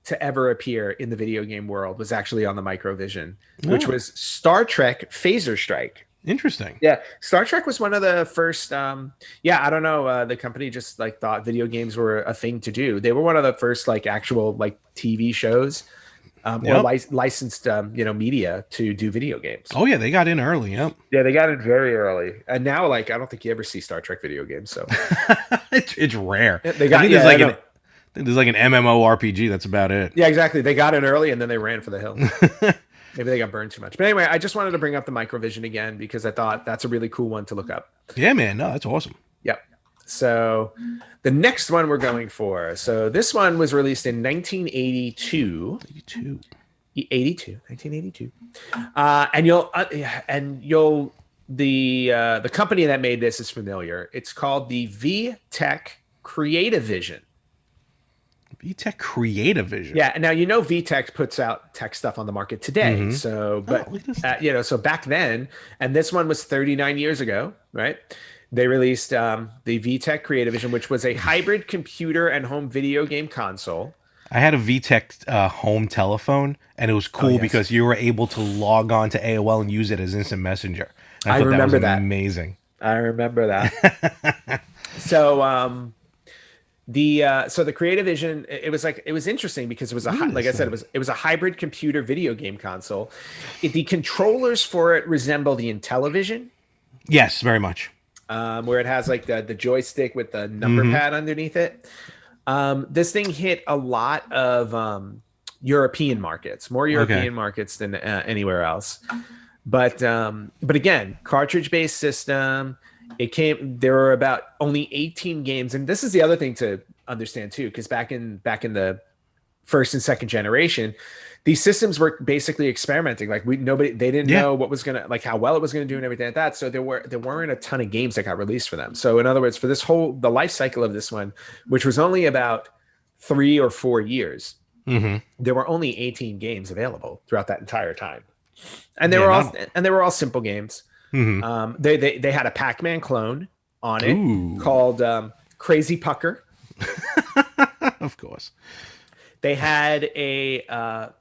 to ever appear in the video game world was actually on the Microvision, which Oh, was Star Trek Phaser Strike. interesting. Yeah, Star Trek was one of the first. Yeah, I don't know. The company just like thought video games were a thing to do. They were one of the first like actual like TV shows or Yep. licensed media to do video games. Oh yeah, they got in early. Yep. Yeah, they got it very early, and now like I don't think you ever see Star Trek video games. So It's rare. they got I think there's like an MMO RPG. That's about it. yeah, exactly. They got in early, and then they ran for the hills. Maybe they got burned too much. But anyway, I just wanted to bring up the Microvision again because I thought that's a really cool one to look up. Yeah, man. No, that's awesome. Yep. So the next one we're going for. So this one was released in 1982. 82. 1982. The company that made this is familiar. It's called the VTech Creative Vision. VTech Creative Vision. Yeah. Now, VTech puts out tech stuff on the market today. Mhm. So, but, look at this. so back then, and this one was 39 years ago, right? They released the VTech Creative Vision, which was a hybrid computer and home video game console. I had a VTech home telephone, and it was cool yes. because you were able to log on to AOL and use it as instant messenger. And I thought remember that was that. amazing. I remember that. So, the Creative Vision, it was interesting because it was like I said, it was a hybrid computer video game console. The controllers for it resemble the Intellivision. Yes, very much. Where it has like the joystick with the number pad underneath it. This thing hit a lot of European markets, more European markets than anywhere else. But again, cartridge-based system. There were about only 18 games, and this is the other thing to understand too, because back in the first and second generation, these systems were basically experimenting. Like they didn't know what was gonna, like how well it was gonna do and everything like that. So there weren't a ton of games that got released for them. So in other words, for the life cycle of this one, which was only about 3 or 4 years, there were only 18 games available throughout that entire time, and they were all simple games. They had a Pac-Man clone on it called Crazy Pucker. Of course. They had a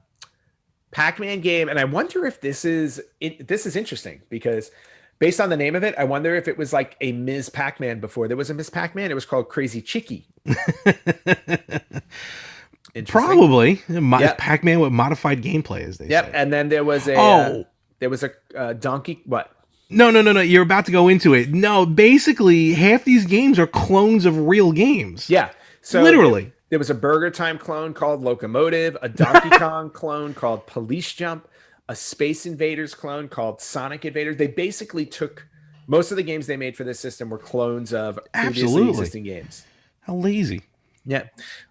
Pac-Man game, and I wonder if this is interesting because based on the name of it, I wonder if it was like a Ms. Pac-Man before there was a Ms. Pac-Man. It was called Crazy Chicky. Probably Pac-Man with modified gameplay, as they say. And then there was a Donkey. What? No. You're about to go into it. No, basically, half these games are clones of real games. Yeah. So literally. There was a Burger Time clone called Locomotive, a Donkey Kong clone called Police Jump, a Space Invaders clone called Sonic Invaders. They basically took most of the games they made for this system were clones of previously existing games. How lazy. Yeah.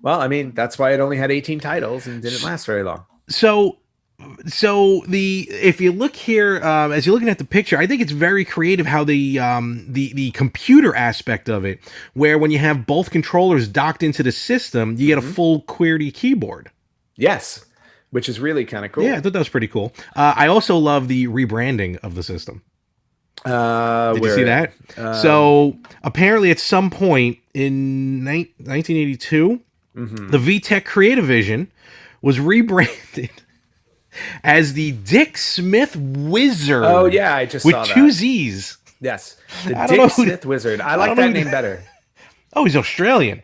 Well, I mean, that's why it only had 18 titles and didn't last very long. So if you look here, as you're looking at the picture, I think it's very creative how the computer aspect of it, where when you have both controllers docked into the system, you get a full QWERTY keyboard. Yes, which is really kind of cool. Yeah, I thought that was pretty cool. I also love the rebranding of the system. Did you see that? So apparently, at some point in 1982, the VTech Creative Vision was rebranded as the Dick Smith Wizard. Oh yeah, I just with saw that. 2 Z's. Yes, the Dick Smith Wizard. I like that name better. Oh, he's Australian.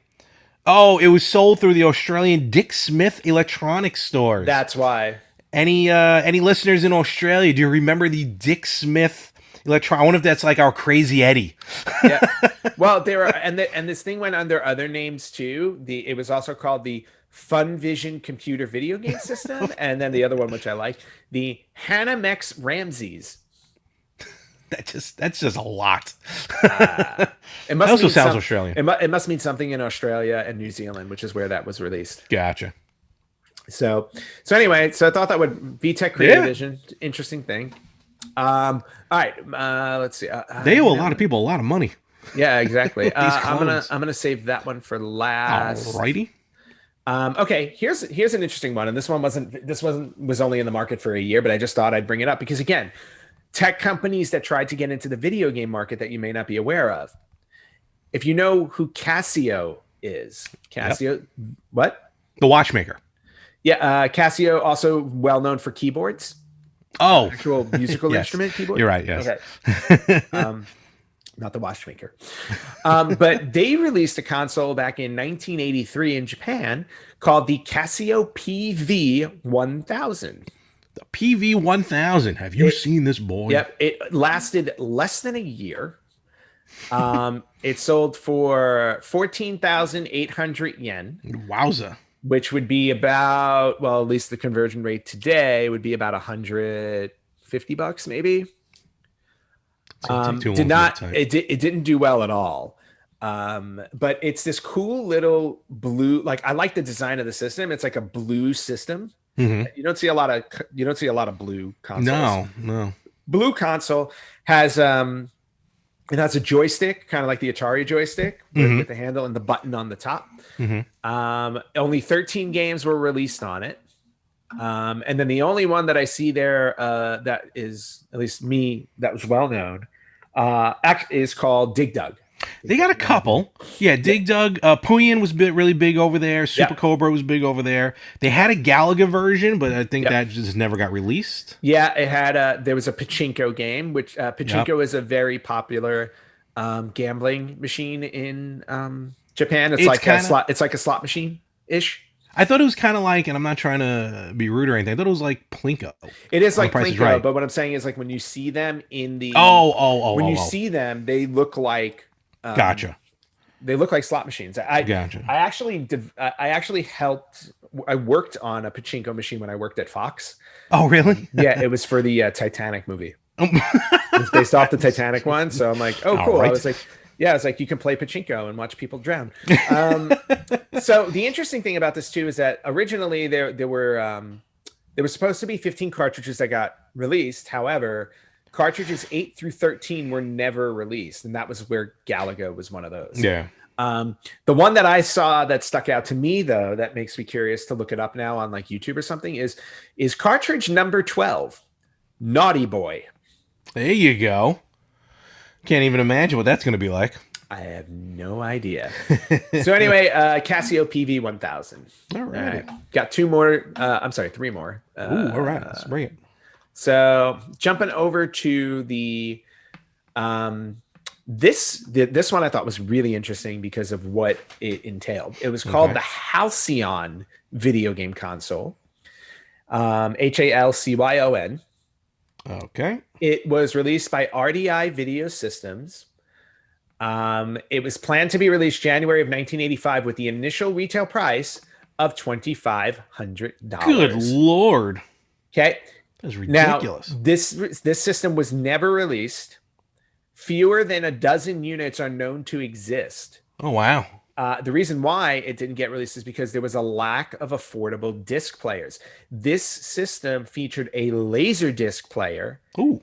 Oh, it was sold through the Australian Dick Smith electronics stores. That's why. Any listeners in Australia, do you remember the Dick Smith electron? I wonder if that's like our Crazy Eddie. Yeah. Well, there are, and this thing went under other names too. It was also called the Fun Vision computer video game system, and then the other one, which I like, the Hanamex Ramses. That's just a lot. It must also sounds Australian. It must mean something in Australia and New Zealand, which is where that was released. Gotcha. So anyway, so I thought that would VTech Creative Vision, interesting thing. All right, let's see. They owe a lot of people a lot of money. Yeah, exactly. I'm gonna save that one for last. Alrighty. Okay, here's an interesting one, and this one was only in the market for a year, but I just thought I'd bring it up because again, tech companies that tried to get into the video game market that you may not be aware of. If you know who Casio is, what? The watchmaker. Yeah, Casio also well known for keyboards, Oh, actual musical yes, instrument keyboard. you're right. Yes. Okay. Not the watchmaker. But they released a console back in 1983 in Japan called the Casio PV-1000. The PV-1000. Have you It, seen this boy? yep, it lasted less than a year. It sold for 14,800 yen, Wowza. which would be about, well, at least the conversion rate today would be about $150 maybe. So I'll take two Did more not for that it didn't do well at all. But it's this cool little blue, like I like the design of the system. It's like a blue system. Mhm. You don't see a lot of blue consoles. No. Blue console has it has a joystick, kind of like the Atari joystick with the handle and the button on the top. Only 13 games were released on it. And then the only one that I see there that is, at least me, that was well known, is called Dig Dug. They got a couple. Yeah, Dig Dug. Puyin was really big over there. Super Cobra was big over there. They had a Galaga version, but I think that just never got released. Yeah, it had there was a pachinko game, which pachinko is a very popular gambling machine in Japan. It's like a slot. It's like a slot machine ish. I thought it was kind of like, and I'm not trying to be rude or anything. I thought it was like Plinko. It is like Plinko, but what I'm saying is like when you see them in the when you see them, they look like gotcha. They look like slot machines. Gotcha. I actually helped. I worked on a pachinko machine when I worked at Fox. Oh, really? Yeah, it was for the Titanic movie. It's based off the Titanic one, so I'm like, oh, cool. Right. I was like, yeah, it's like you can play pachinko and watch people drown. So the interesting thing about this too is that originally there were supposed to be 15 cartridges that got released. However, cartridges 8 through 13 were never released, and that was where Galaga was one of those. Yeah. The one that I saw that stuck out to me, though, that makes me curious to look it up now on like YouTube or something, is cartridge number 12, Naughty Boy. There you go. Can't even imagine what that's going to be like. I have no idea. So anyway, Casio PV-1000. All right. Got two more. I'm sorry, three more. Ooh, all right. Let's bring it. So jumping over to the this one I thought was really interesting because of what it entailed. It was called the Halcyon video game console. Halcyon. Okay. It was released by RDI Video Systems. It was planned to be released January of 1985 with the initial retail price of $2,500. Good Lord. Okay. That's ridiculous. Now, this system was never released. Fewer than a dozen units are known to exist. Oh, wow. The reason why it didn't get released is because there was a lack of affordable disc players. This system featured a laser disc player,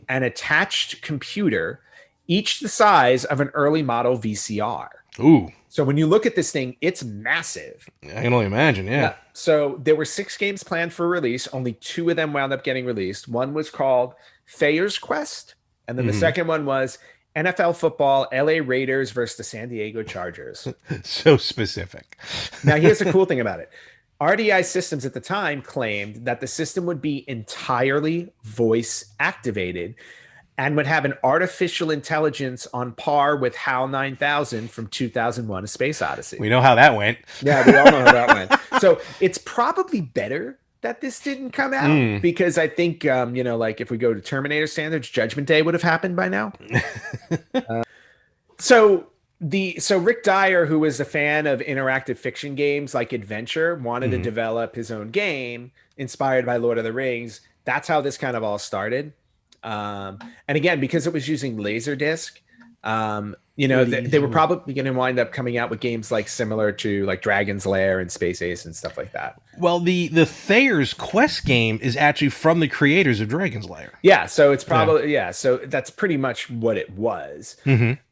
an attached computer, each the size of an early model VCR. Ooh. So when you look at this thing, it's massive. I can only imagine, yeah. So there were 6 games planned for release. Only 2 of them wound up getting released. One was called Thayer's Quest, and then the second one was NFL football, LA Raiders versus the San Diego Chargers. So specific. Now, here's the cool thing about it. RDI Systems at the time claimed that the system would be entirely voice activated and would have an artificial intelligence on par with HAL 9000 from 2001: A Space Odyssey. We know how that went. Yeah, we all know how that went. So it's probably better that this didn't come out because I think, like if we go to Terminator standards, Judgment Day would have happened by now. So Rick Dyer, who was a fan of interactive fiction games like Adventure, wanted to develop his own game inspired by Lord of the Rings. That's how this kind of all started. And again, because it was using Laserdisc, they were probably going to wind up coming out with games like similar to like Dragon's Lair and Space Ace and stuff like that. Well, the Thayer's Quest game is actually from the creators of Dragon's Lair. Yeah, so it's probably so that's pretty much what it was.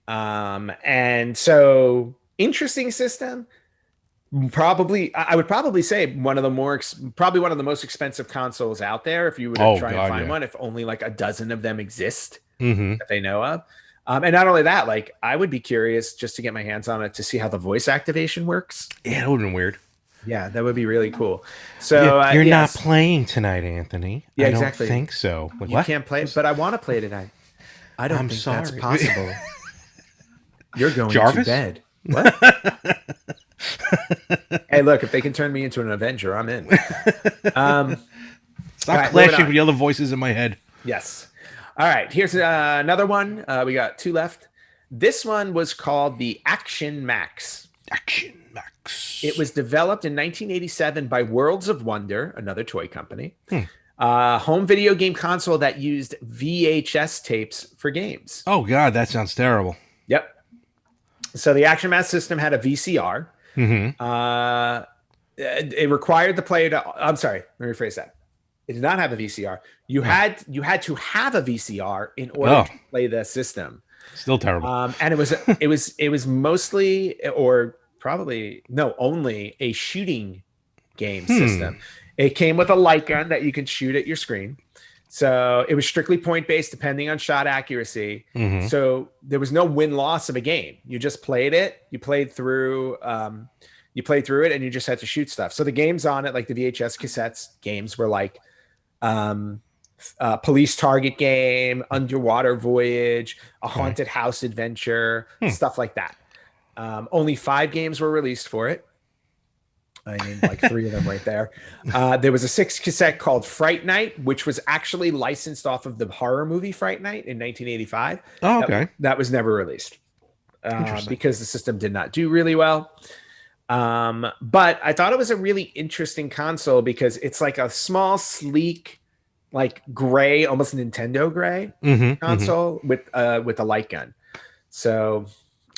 And so interesting system. I would probably say one of the most expensive consoles out there if you were to try and find one, if only like a dozen of them exist that they know of. And not only that, like I would be curious just to get my hands on it to see how the voice activation works. Yeah, it would have been weird. Yeah, that would be really cool. So You're not yes, playing tonight, Anthony. yeah, I don't exactly. think so. Like, You what? can't play, but I want to play tonight. I don't I'm think that's sorry. possible. You're going to Jarvis? bed. What? Hey, look, if they can turn me into an Avenger, I'm in. Um, all Stop right, moving clashing on. with the other voices in my head. Yes. All right, here's another one. We got two left. This one was called the Action Max. Action Max. It was developed in 1987 by Worlds of Wonder, another toy company. Home video game console that used VHS tapes for games. Oh, God, that sounds terrible. Yep. So the Action Max system had a VCR. Mm-hmm. It required the player to. I'm sorry. Let me rephrase that. It did not have a VCR. You had to have a VCR in order to play the system. Still terrible. And it was mostly or probably no only a shooting game system. It came with a light gun that you can shoot at your screen. So it was strictly point based, depending on shot accuracy. Mm-hmm. So there was no win loss of a game. You just played it. You played through it, and you just had to shoot stuff. So the games on it, like the VHS cassettes games, were like police target game, underwater voyage, a haunted house adventure, stuff like that. Only 5 games were released for it. I named like 3 of them right there. There was a 6 cassette called Fright Night, which was actually licensed off of the horror movie Fright Night in 1985. Oh, okay. That was never released because the system did not do really well. But I thought it was a really interesting console because it's like a small, sleek, like gray, almost Nintendo gray console with a light gun. So,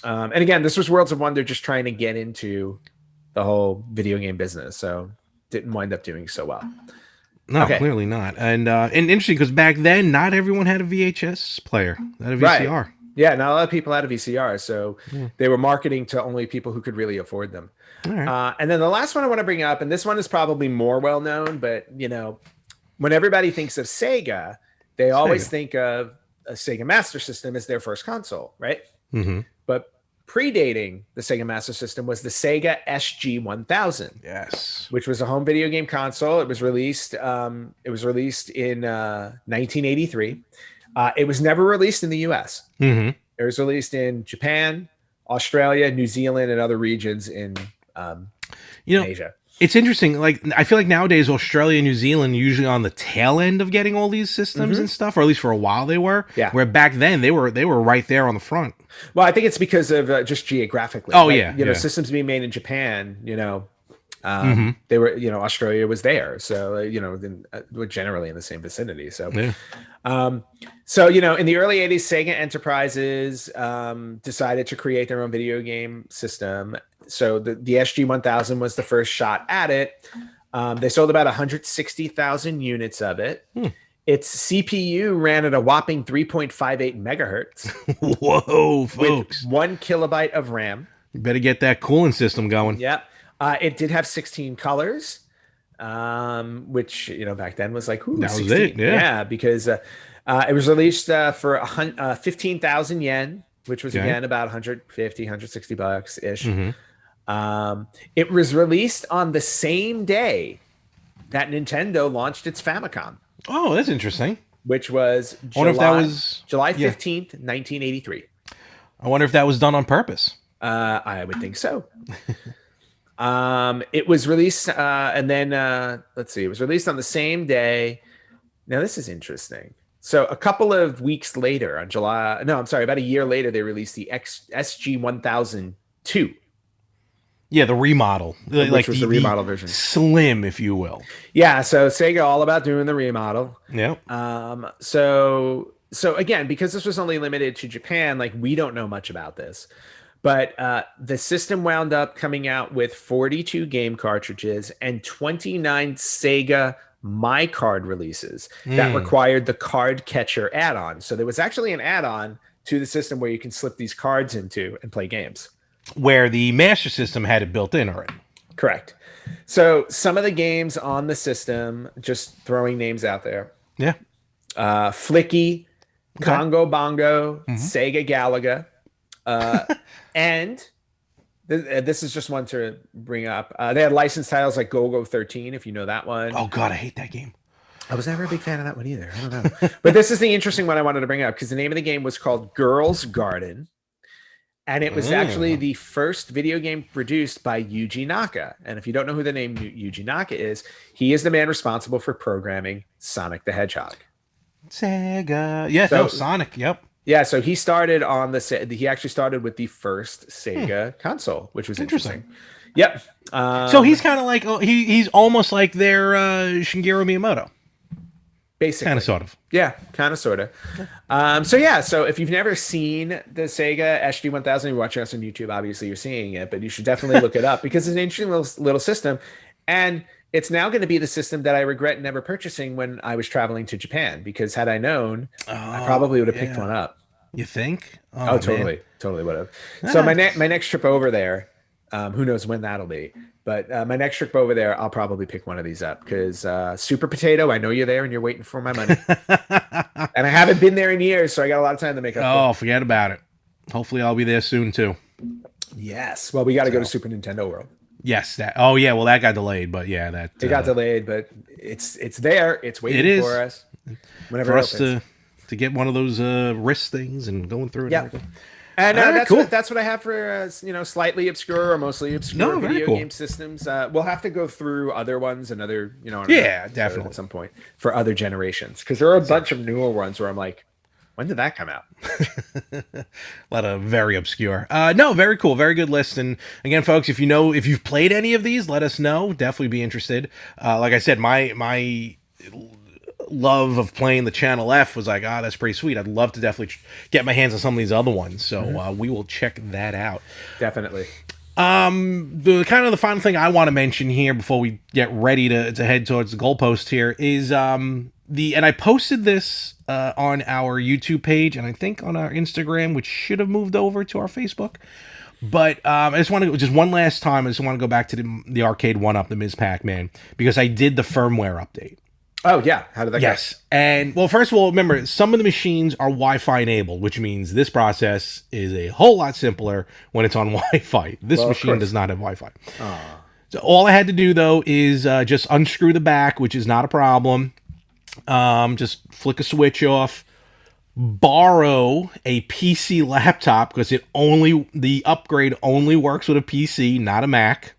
and again, this was Worlds of Wonder just trying to get into the whole video game business, so didn't wind up doing so well. No, clearly not. And interesting because back then, not everyone had a VHS player, not a VCR. Right. Yeah, not a lot of people had a VCR, so they were marketing to only people who could really afford them. All right. And then the last one I want to bring up, and this one is probably more well known, but when everybody thinks of Sega, they always think of a Sega Master System as their first console, right? Mm-hmm. But predating the Sega Master System was the Sega SG-1000. Yes. Which was a home video game console. It was released. It was released in 1983. It was never released in the U.S. Mm-hmm. It was released in Japan, Australia, New Zealand, and other regions in Asia. It's interesting. Like, I feel like nowadays Australia and New Zealand are usually on the tail end of getting all these systems and stuff, or at least for a while they were. Yeah. Where back then they were right there on the front. Well, I think it's because of just geographically. Oh, like, systems being made in Japan. They were. Australia was there, so we're generally in the same vicinity. So, in the early '80s, Sega Enterprises decided to create their own video game system. So the SG-1000 was the first shot at it. They sold about 160,000 units of it. Its CPU ran at a whopping 3.58 megahertz. Whoa, folks. With 1 kilobyte of RAM. You better get that cooling system going. Yeah. It did have 16 colors, which, back then was like, ooh, that 16. was it. Yeah. Because it was released for 15,000 yen, which was, again, about 150, 160 bucks ish. It was released on the same day that Nintendo launched its Famicom. Oh, that's interesting. Which was July 15th, 1983. I wonder if that was done on purpose. I would think so. It was released, and then let's see, it was released on the same day. Now, this is interesting. So a couple of weeks later, about a year later, they released the SG-1002. Yeah, the remodel. Which was the remodel version. Slim, if you will. Yeah, so Sega all about doing the remodel. Yeah. So again, because this was only limited to Japan, like, we don't know much about this. But the system wound up coming out with 42 game cartridges and 29 Sega My Card releases that required the card catcher add-on. So there was actually an add-on to the system where you can slip these cards into and play games. Where the Master System had it built in already. Correct. So some of the games on the system, just throwing names out there. Yeah. Flicky, Congo Bongo, Sega Galaga. And This is just one to bring up. They had licensed titles like Go-Go 13, if you know that one. Oh God, I hate that game. I was never a big fan of that one either. I don't know. But this is the interesting one I wanted to bring up because the name of the game was called Girls Garden. And it was actually the first video game produced by Yuji Naka. And if you don't know who the name Yuji Naka is, he is the man responsible for programming Sonic the Hedgehog. Sega. Yeah, no, Sonic. Yep. Yeah, so he started on he actually started with the first Sega console, which was interesting. Yep. So he's kind of like, he's almost like their Shigeru Miyamoto. Basically. Kind of, sort of. Yeah, kind of, sort of. So if you've never seen the Sega SG-1000, you're watching us on YouTube, obviously you're seeing it, but you should definitely look it up because it's an interesting little system. And it's now going to be the system that I regret never purchasing when I was traveling to Japan, because had I known, I probably would have picked one up. You think? Oh, totally. Man. Totally would have. So my next trip over there, who knows when that'll be, but my next trip over there, I'll probably pick one of these up because Super Potato, I know you're there and you're waiting for my money. And I haven't been there in years, so I got a lot of time to make up. Oh, forget about it. Hopefully I'll be there soon too. Yes. Well, we got to go to Super Nintendo World. Yes. Oh, yeah. Well, that got delayed, but yeah, it got delayed, but it's there. It's waiting for us. Whenever for us to get one of those wrist things and going through it. Yeah. And that's what I have for slightly obscure or mostly obscure video game systems. We'll have to go through other ones and other definitely at some point for other generations, because there are a bunch of newer ones where I'm like, when did that come out? A lot of very obscure. No, very cool, very good list. And again, folks, if you've played any of these, let us know. Definitely be interested. Like I said, my love of playing the Channel F was like, that's pretty sweet. I'd love to definitely get my hands on some of these other ones. So we will check that out. Definitely. The final thing I want to mention here before we get ready to head towards the goalpost here is and I posted this on our YouTube page and I think on our Instagram, which should have moved over to our Facebook. But I just want to just one last time. I just want to go back to the arcade 1-up, the Ms. Pac-Man, because I did the firmware update. Oh, yeah. How did that go? Yes. And, well, first of all, remember, some of the machines are Wi-Fi enabled, which means this process is a whole lot simpler when it's on Wi-Fi. This machine does not have Wi-Fi. So all I had to do, though, is just unscrew the back, which is not a problem. Just flick a switch off. Borrow a PC laptop, because the upgrade only works with a PC, not a Mac.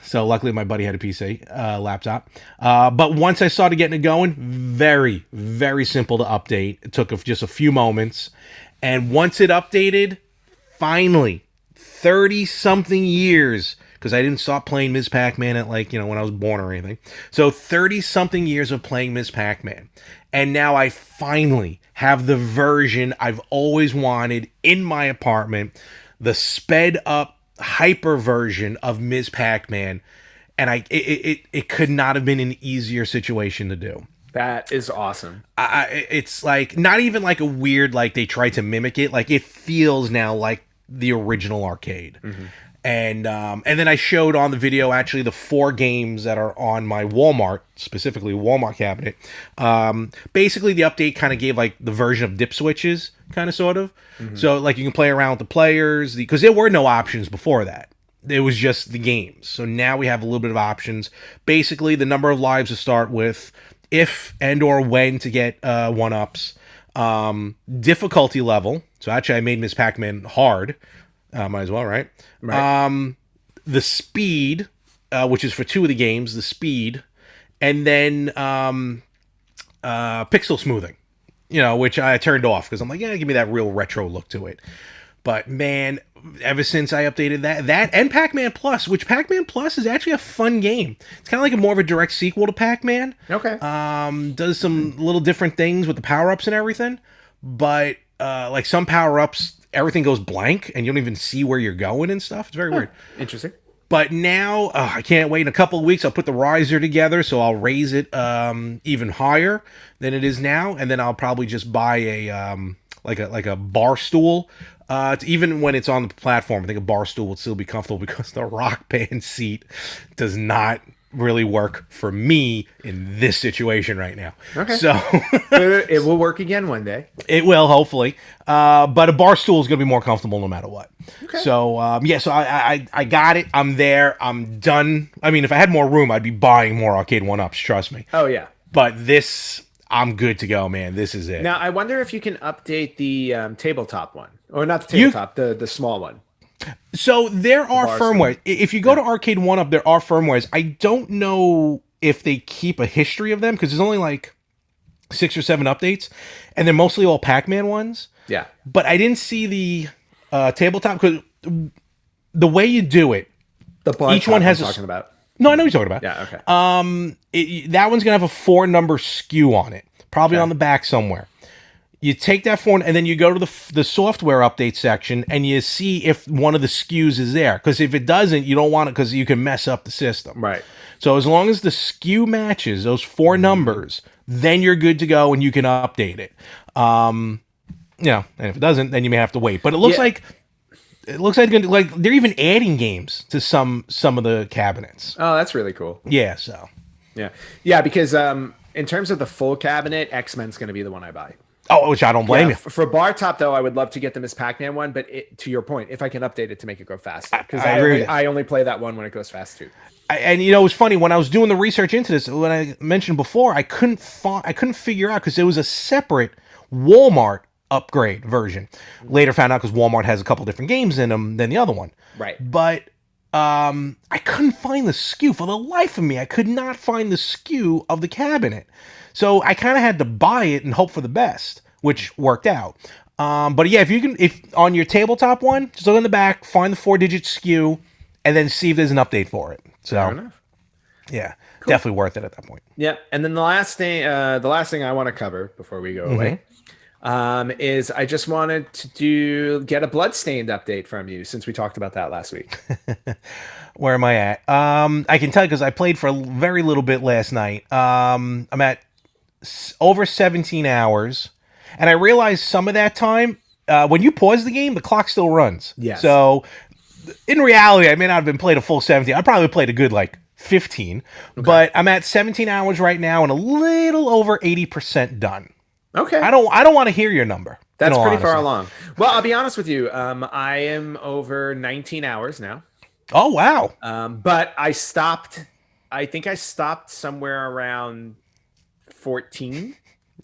So luckily my buddy had a PC laptop. But once I started getting it going, very, very simple to update. It took just a few moments. And once it updated, finally, 30-something years, because I didn't stop playing Ms. Pac-Man at when I was born or anything. So 30-something years of playing Ms. Pac-Man. And now I finally have the version I've always wanted in my apartment, the sped up hyper version of Ms. Pac-Man, and it could not have been an easier situation to do. That is awesome. It's like not even like a weird they tried to mimic it. Like it feels now like the original arcade. And then I showed on the video actually the 4 games that are on my Walmart, specifically Walmart cabinet. Basically the update kind of gave the version of dip switches, kind of sort of. So you can play around with the players, because there were no options before that. It was just the games. So now we have a little bit of options. Basically the number of lives to start with, if and or when to get 1-ups, difficulty level. So actually I made Ms. Pac-Man hard. Might as well, right? The speed, which is for 2 of the games, the speed, and then pixel smoothing, which I turned off because I'm like, give me that real retro look to it. But man, ever since I updated that and Pac-Man Plus, which Pac-Man Plus is actually a fun game. It's kind of like more of a direct sequel to Pac-Man. Okay. Does some little different things with the power-ups and everything, but some power-ups, everything goes blank and you don't even see where you're going and stuff. It's very weird. Interesting. But now I can't wait. In a couple of weeks, I'll put the riser together, so I'll raise it even higher than it is now, and then I'll probably just buy a like a bar stool. Even when it's on the platform, I think a bar stool would still be comfortable because the Rock Band seat does not really work for me in this situation right now. Okay. So It will work again one day. it will, hopefully. But a bar stool is going to be more comfortable no matter what. Okay. So, yeah, so I got it. I'm there. I'm done. I mean, if I had more room, I'd be buying more Arcade 1-Ups, trust me. Oh, yeah. But this, I'm good to go, man. This is it. Now, I wonder if you can update the tabletop one. Or not the tabletop, the small one. So there are bar firmware. If you go to Arcade 1-Up, there are firmwares. I don't know if they keep a history of them because there's only like 6 or 7 updates, and they're mostly all Pac-Man ones. Yeah. But I didn't see the tabletop because the way you do it, each one has talking about. No, I know what you're talking about. Yeah. Okay. That one's gonna have a 4-number SKU on it, probably on the back somewhere. You take that 4 and then you go to the software update section and you see if one of the SKUs is there. Because if it doesn't, you don't want it because you can mess up the system. Right. So as long as the SKU matches those 4 numbers, then you're good to go and you can update it. And if it doesn't, then you may have to wait. But it looks like they're even adding games to some of the cabinets. Oh, that's really cool. Yeah. So. Yeah. Because in terms of the full cabinet, X-Men's going to be the one I buy. Oh, which I don't blame you. For bar top though, I would love to get them as Pac-Man one, but to your point, if I can update it to make it go fast, because I only play that one when it goes fast too. And it was funny when I was doing the research into this. When I mentioned before, I couldn't figure out because there was a separate Walmart upgrade version. Later found out because Walmart has a couple different games in them than the other one. Right. But I couldn't find the SKU for the life of me. I could not find the SKU of the cabinet. So I kind of had to buy it and hope for the best, which worked out. But yeah, if on your tabletop one, just look in the back, find the 4-digit SKU, and then see if there's an update for it. So, fair enough. Yeah, cool. Definitely worth it at that point. Yeah, and then the last thing I want to cover before we go away, is I just wanted to get a Bloodstained update from you since we talked about that last week. Where am I at? I can tell you because I played for a very little bit last night. I'm at over 17 hours, and I realized some of that time, when you pause the game, the clock still runs. Yes. So in reality, I may not have been played a full 17. I probably played a good 15, but I'm at 17 hours right now and a little over 80% done. Okay. I don't want to hear your number. That's pretty far along. Well, I'll be honest with you. I am over 19 hours now. Oh, wow. But I think I stopped somewhere around 14.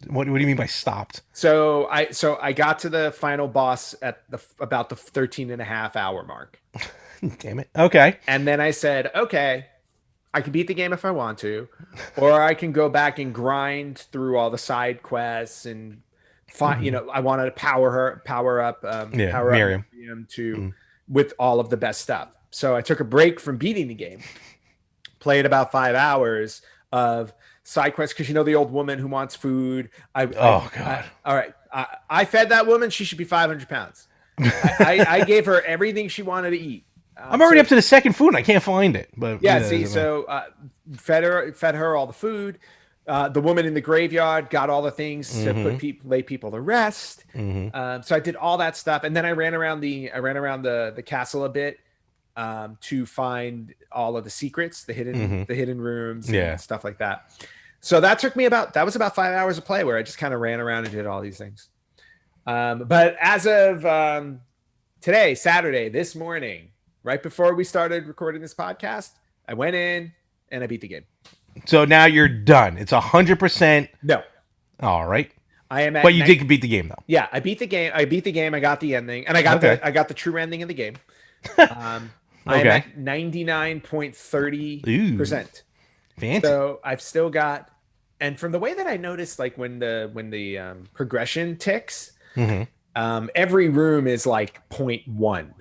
What do you mean by stopped? So I got to the final boss at about the 13 and a half hour mark. Damn it. Okay. And then I said, okay, I can beat the game if I want to, or I can go back and grind through all the side quests and find, I wanted to power up Miriam with all of the best stuff. So I took a break from beating the game, played about 5 hours of side quests because the old woman who wants food. God. All right. I fed that woman. She should be 500 pounds. I gave her everything she wanted to eat. I'm already up to the second food and I can't find it. But yeah, fed her all the food. The woman in the graveyard got all the things to lay people to rest. So I did all that stuff, and then I ran around the castle a bit to find all of the secrets, the hidden rooms, and stuff like that. So that was about 5 hours of play where I just kind of ran around and did all these things. But as of today, Saturday, this morning, right before we started recording this podcast, I went in and I beat the game. So now you're done. It's 100%. No. All right. I am. But you did beat the game though. Yeah, I beat the game. I got the ending, and I got the true ending of the game. I am at 99.30%. Fancy. So I've still got, and from the way that I noticed, when the progression ticks, every room is 0.1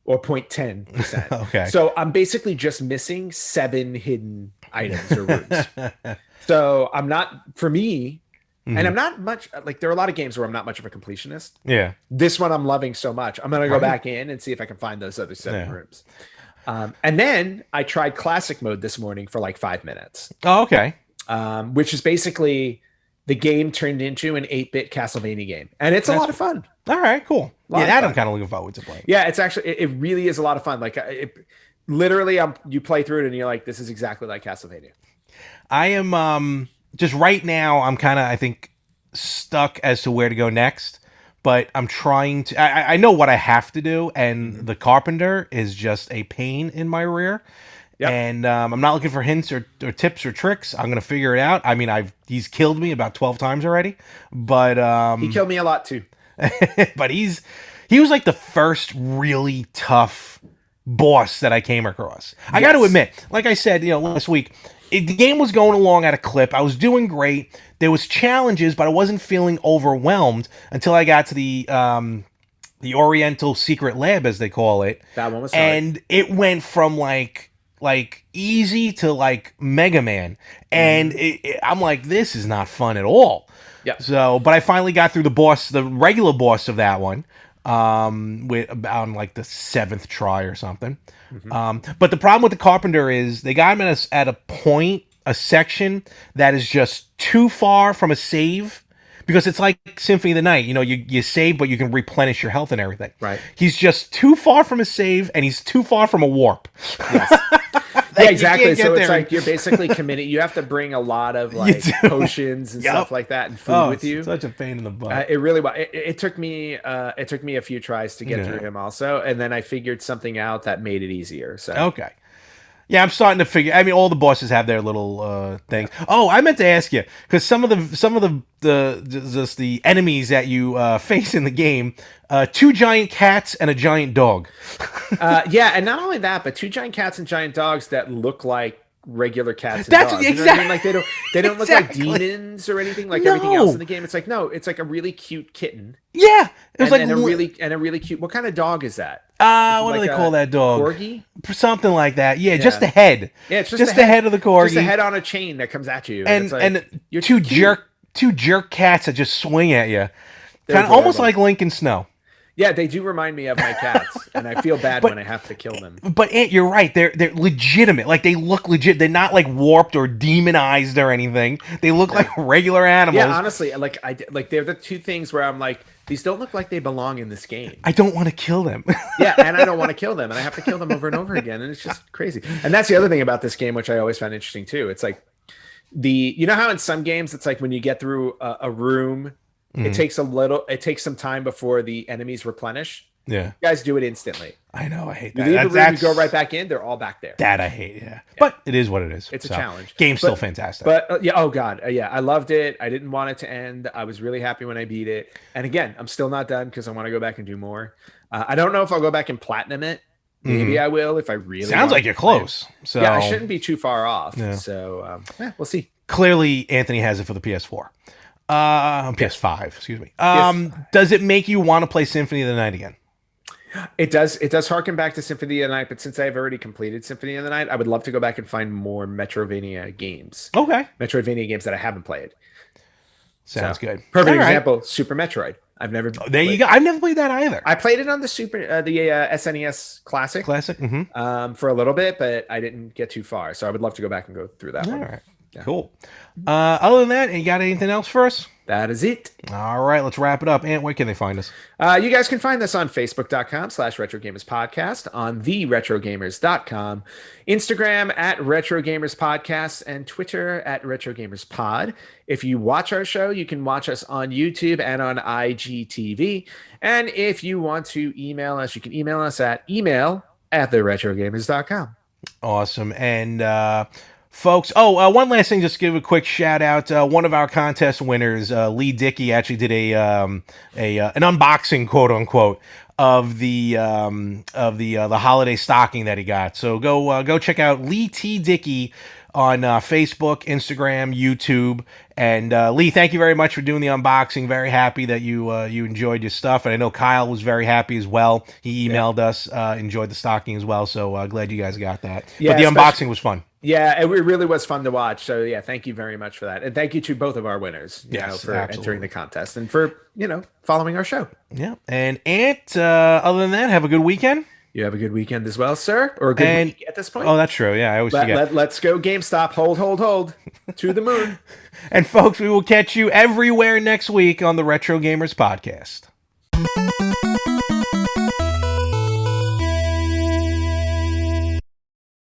or 0.10%. Okay. So I'm basically just missing 7 hidden items or rooms. So I'm not, for me, and I'm not much, there are a lot of games where I'm not much of a completionist. Yeah. This one I'm loving so much. I'm going to go back in and see if I can find those other 7 rooms. And then I tried classic mode this morning for 5 minutes. Oh, okay. Which is basically the game turned into an 8-bit Castlevania game. And it's a lot of fun. All right, cool. Yeah, that I'm kind of looking forward to playing. Yeah, it's actually, it really is a lot of fun. literally, you play through it and you're like, this is exactly like Castlevania. I am just right now. I'm kind of, I think, stuck as to where to go next. But I'm trying to. I know what I have to do, and the carpenter is just a pain in my rear. Yep. And I'm not looking for hints or tips or tricks. I'm gonna figure it out. I mean, he's killed me about 12 times already, but He killed me a lot too. but he was like the first really tough boss that I came across. I got to admit, like I said, last week, the game was going along at a clip. I was doing great. There was challenges, but I wasn't feeling overwhelmed until I got to the Oriental Secret Lab, as they call it. That one was hard. And it went from like easy to like Mega Man, and I'm like, this is not fun at all. Yeah. So, but I finally got through the regular boss of that one, with about like the 7th try or something. But the problem with the carpenter is they got him at a section that is just too far from a save. Because it's like Symphony of the Night, you save, but you can replenish your health and everything. Right. He's just too far from a save, and he's too far from a warp. Yes. Yeah, exactly. So it's like you're basically committed. You have to bring a lot of like potions and stuff like that and food with you. Such a pain in the butt. It really was. It took me. It took me a few tries to get through him also, and then I figured something out that made it easier. So okay. Yeah, I'm starting to figure. I mean, all the bosses have their little things. Oh, I meant to ask you because some of the enemies that you face in the game, 2 giant cats and a giant dog. Yeah, and not only that, but 2 giant cats and giant dogs that look like regular cats and dogs. Exactly. You know what I mean? Like they don't look like Exactly. demons or anything like everything else in the game. It's like it's like a really cute kitten. Yeah, it was and a really cute. What kind of dog is that? What do they call that dog? Corgi? Something like that. Yeah, just the head. Yeah, it's just the head of the corgi. Just a head on a chain that comes at you. And it's like, and two jerk cats that just swing at you. They're Kind of almost adorable. like Lincoln Snow. Yeah, they do remind me of my cats, and I feel bad when I have to kill them. But Ant, you're right. They're legitimate. Like they look legit. They're not like warped or demonized or anything. They look like regular animals. Yeah, honestly, like they're the 2 things where I'm like, these don't look like they belong in this game. I don't want to kill them. Yeah, and I don't want to kill them, and I have to kill them over and over again, and it's just crazy. And that's the other thing about this game, which I always found interesting too. It's like you know how in some games it's like when you get through a room, it takes some time before the enemies replenish. Yeah, you guys do it instantly. I know. I hate You that. leave a room, you go right back in. They're all back there. That I hate. Yeah, but it is what it is. It's a challenge. Game's still fantastic. But yeah, oh god, yeah, I loved it. I didn't want it to end. I was really happy when I beat it. And again, I'm still not done because I want to go back and do more. I don't know if I'll go back and platinum it. Maybe I will if I really. Sounds like you're close. So yeah, I shouldn't be too far off. Yeah. So we'll see. Clearly, Anthony has it for the PS4. PS5, excuse me. Does it make you want to play Symphony of the Night again? It does harken back to Symphony of the Night, but since I've already completed Symphony of the Night, I would love to go back and find more Metroidvania games. Okay. Metroidvania games that I haven't played. Sounds good. Perfect example, Super Metroid. I've never there you go. I've never played that either. I played it on the SNES Classic. For a little bit, but I didn't get too far. So I would love to go back and go through that one. All right. Yeah. Cool. Other than that, you got anything else for us? That is it. All right, let's wrap it up. Ant, where can they find us? You guys can find us on Facebook.com/RetroGamersPodcast, on TheRetroGamers.com, Instagram @RetroGamersPodcast, and Twitter @RetroGamersPod. If you watch our show, you can watch us on YouTube and on IGTV. And if you want to email us, you can email us at email@TheRetroGamers.com. Awesome. And folks, one last thing, just give a quick shout out. One of our contest winners, Lee Dickey, actually did an unboxing, quote unquote, of the holiday stocking that he got. So go check out Lee T. Dickey on Facebook, Instagram, YouTube. And Lee, thank you very much for doing the unboxing. Very happy that you enjoyed your stuff, and I know Kyle was very happy as well. He emailed us, enjoyed the stocking as well. So glad you guys got that. Yeah, but the unboxing was fun. Yeah, it really was fun to watch. So yeah, thank you very much for that, and thank you to both of our winners, for entering the contest and for following our show. Yeah, and Ant, other than that, have a good weekend. You have a good weekend as well, sir, or a good week at this point. Oh, that's true. Yeah, I always forget. Let's go GameStop. Hold to the moon. And folks, we will catch you everywhere next week on the Retro Gamers Podcast.